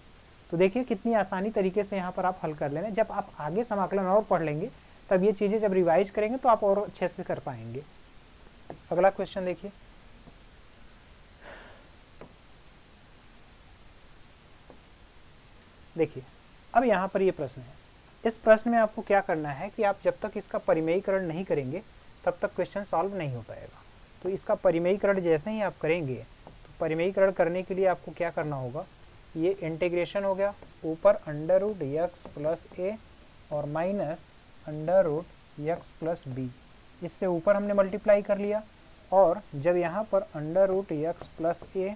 तो देखिए कितनी आसानी तरीके से यहाँ पर आप हल कर लेना। जब आप आगे समाकलन और पढ़ लेंगे, तब ये चीज़ें जब रिवाइज करेंगे तो आप और अच्छे से कर पाएंगे। अगला क्वेश्चन देखिए, अब यहाँ पर ये प्रश्न है। इस प्रश्न में आपको क्या करना है कि आप जब तक इसका परिमेयीकरण नहीं करेंगे तब तक क्वेश्चन सॉल्व नहीं हो पाएगा। तो इसका परिमेयीकरण जैसे ही आप करेंगे, तो परिमेयीकरण करने के लिए आपको क्या करना होगा, ये इंटीग्रेशन हो गया, ऊपर √x प्लस a और माइनस √x प्लस b, इससे ऊपर हमने मल्टीप्लाई कर लिया, और जब यहाँ पर √x plus a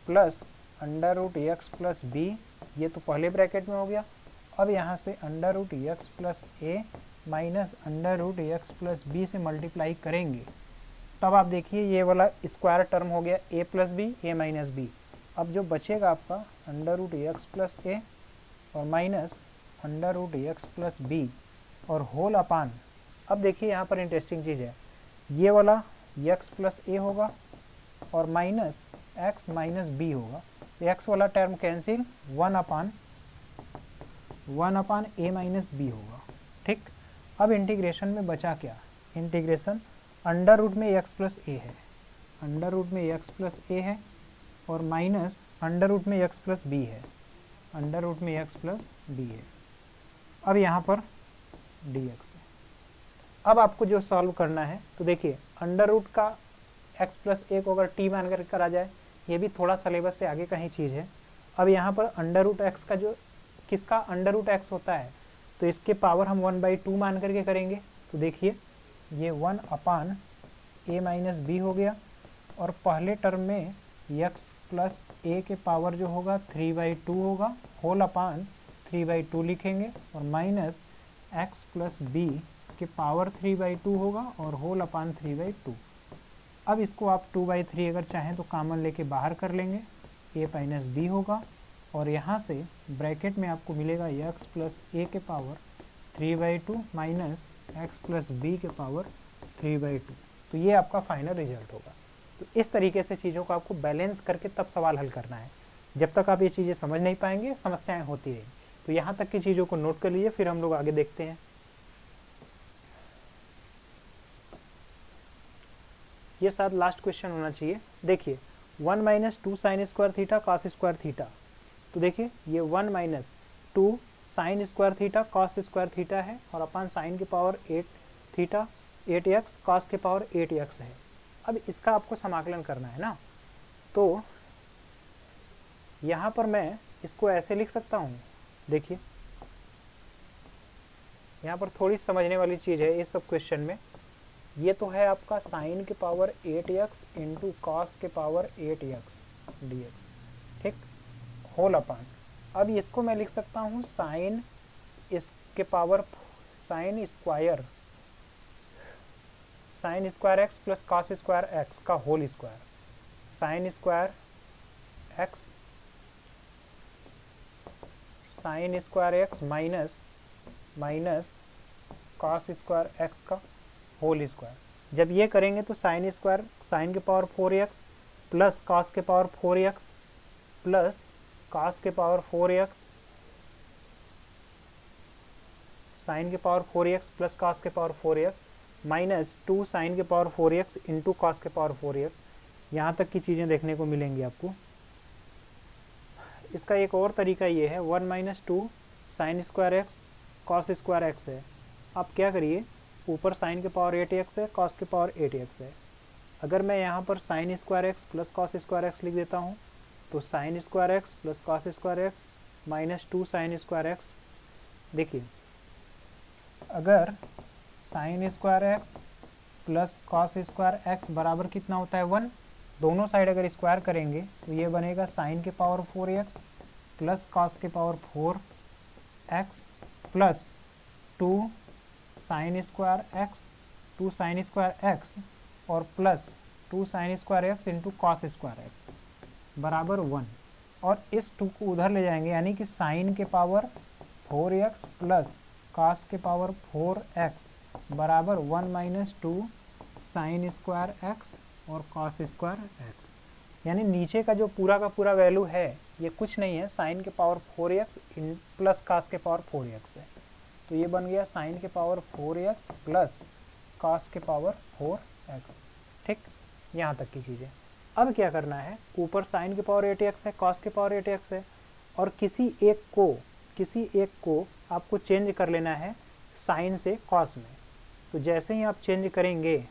plus √x plus b, ये तो पहले ब्रैकेट में हो गया। अब यहाँ से √x plus a minus √x plus b से मल्टीप्लाई करेंगे, तब आप देखिए ये वाला स्क्वायर टर्म हो गया a plus b, a minus b। अब जो बचेगा आपका √x प्लस a और माइनस √x प्लस b और होल अपान। अब देखिए यहाँ पर इंटरेस्टिंग चीज़ है, ये वाला x प्लस a होगा और माइनस x माइनस b होगा, एक्स वाला term cancel, 1/a minus b होगा। ठीक, अब इंटीग्रेशन में बचा क्या, इंटीग्रेशन अंडर रूट में एक्स प्लस ए है, अंडर रूट में एक्स प्लस ए है, और माइनस अंडर रूट में एक्स प्लस बी है, अंडर रूट में एक्स प्लस बी है। अब यहाँ पर dx है। अब आपको जो सॉल्व करना है, तो देखिए अंडर रूट का x प्लस ए को अगर t मान कर करा जाए, ये भी थोड़ा सिलेबस से आगे का ही चीज़ है। अब यहाँ पर अंडर रूट एक्स का जो किसका अंडर रूट एक्स होता है, तो इसके पावर हम 1/2 मान करके करेंगे। तो देखिए ये 1/a माइनस बी हो गया, और पहले टर्म में x प्लस ए के पावर जो होगा 3/2 होगा, होल अपान 3/2 लिखेंगे, और माइनस x प्लस बी के पावर 3/2 होगा और होल अपान 3/2। अब इसको आप 2/3 अगर चाहें तो कॉमन लेके बाहर कर लेंगे, a माइनस बी होगा, और यहाँ से ब्रैकेट में आपको मिलेगा x प्लस ए के power 3/2 minus x plus b के पावर 3/2। तो ये आपका फाइनल रिजल्ट होगा। तो इस तरीके से चीज़ों को आपको बैलेंस करके तब सवाल हल करना है। जब तक आप ये चीज़ें समझ नहीं पाएंगे समस्याएं होती रहेंगी। तो यहाँ तक की चीज़ों को नोट कर लीजिए, फिर हम लोग आगे देखते हैं। ये शायद लास्ट क्वेश्चन होना चाहिए। देखिए 1 minus 2 sign square theta cos square theta. तो देखिए ये 1 minus 2 sign square theta cos square theta है, और अपान साइन के पावर 8 थीटा 8x कॉस के पावर 8x है। अब इसका आपको समाकलन करना है ना, तो यहाँ पर मैं इसको ऐसे लिख सकता हूँ। देखिए यहाँ पर थोड़ी समझने वाली चीज़ है इस सब क्वेश्चन में। ये तो है आपका साइन के पावर 8x इंटू कॉस के पावर 8x dx, ठीक, होल अपान। अब इसको मैं लिख सकता हूँ साइन इसके power sine square x plus cos square x का whole square, sine square x minus cos square x का होल स्क्वायर। जब ये करेंगे तो साइन स्क्वायर साइन के पावर 4x प्लस कॉस के पावर 4x प्लस कॉस के पावर 4x, साइन के पावर 4x प्लस कॉस के पावर 4x माइनस 2 साइन के पावर 4x इंटू कॉस के पावर 4x। यहाँ तक की चीज़ें देखने को मिलेंगी आपको। इसका एक और तरीका ये है, 1 minus 2 sign square x cos square x है। आप क्या करिए, ऊपर साइन के पावर 8x है, कॉस के पावर 8x है। अगर मैं यहाँ पर sign square x plus cos square x लिख देता हूँ, तो sine square x plus cos square x minus 2 sign square x। देखिए अगर sign square x plus cos square x बराबर कितना होता है 1, दोनों साइड अगर स्क्वायर करेंगे तो ये बनेगा साइन के पावर 4x प्लस कॉस के power 4x plus 2 sign square x और plus 2 sign square x into cos square x बराबर 1। और इस 2 को उधर ले जाएंगे, यानी कि साइन के पावर 4x प्लस कॉस के पावर 4x बराबर 1 माइनस 2 साइन स्क्वायर x और कॉस स्क्वायर x। यानी नीचे का जो पूरा का पूरा वैल्यू है ये कुछ नहीं है, साइन के पावर 4x प्लस कॉस के पावर 4x है। तो ये बन गया साइन के पावर 4x प्लस कॉस के पावर 4x। ठीक, यहाँ तक की चीज़ें। अब क्या करना है, ऊपर साइन के पावर 8x है, कॉस के पावर 8x है, और किसी एक को आपको चेंज कर लेना है साइन से कॉस में। तो जैसे ही आप चेंज करेंगे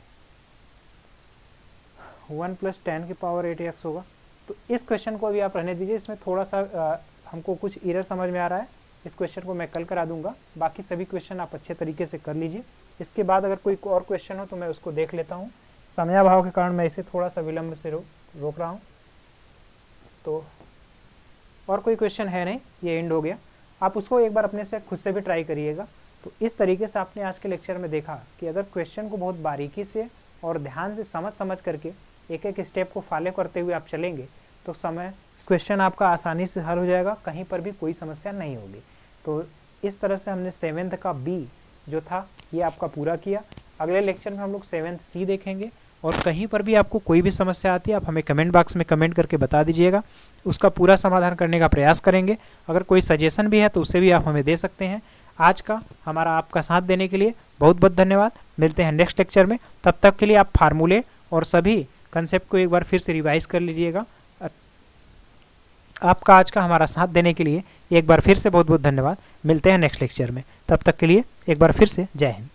1 प्लस 10 के पावर 8x होगा। तो इस क्वेश्चन को अभी आप रहने दीजिए, इसमें थोड़ा सा हमको कुछ एरर समझ में आ रहा है। इस क्वेश्चन को मैं कल करा दूंगा, बाकी सभी क्वेश्चन आप अच्छे तरीके से कर लीजिए। इसके बाद अगर कोई और क्वेश्चन हो तो मैं उसको देख लेता हूँ। समयाभाव के कारण मैं इसे थोड़ा सा विलम्ब से रोक रहा हूँ। तो और कोई क्वेश्चन है नहीं, ये एंड हो गया। आप उसको एक बार अपने से खुद से भी ट्राई करिएगा। तो इस तरीके से आपने आज के लेक्चर में देखा कि अगर क्वेश्चन को बहुत बारीकी से और ध्यान से समझ करके एक एक स्टेप को फॉलो करते हुए आप चलेंगे तो क्वेश्चन आपका आसानी से हल हो जाएगा, कहीं पर भी कोई समस्या नहीं होगी। तो इस तरह से हमने 7th का बी जो था ये आपका पूरा किया। अगले लेक्चर में हम लोग 7th सी देखेंगे और कहीं पर भी आपको कोई भी समस्या आती है आप हमें कमेंट बॉक्स में कमेंट करके बता दीजिएगा, उसका पूरा समाधान करने का प्रयास करेंगे। अगर कोई सजेशन भी है तो उसे भी आप हमें दे सकते हैं। आज का हमारा आपका साथ देने के लिए बहुत बहुत धन्यवाद। मिलते हैं नेक्स्ट लेक्चर में, तब तक के लिए आप फार्मूले और सभी कंसेप्ट को एक बार फिर से रिवाइज कर लीजिएगा। आपका आज का हमारा साथ देने के लिए एक बार फिर से बहुत बहुत धन्यवाद। मिलते हैं नेक्स्ट लेक्चर में, तब तक के लिए एक बार फिर से जय हिंद।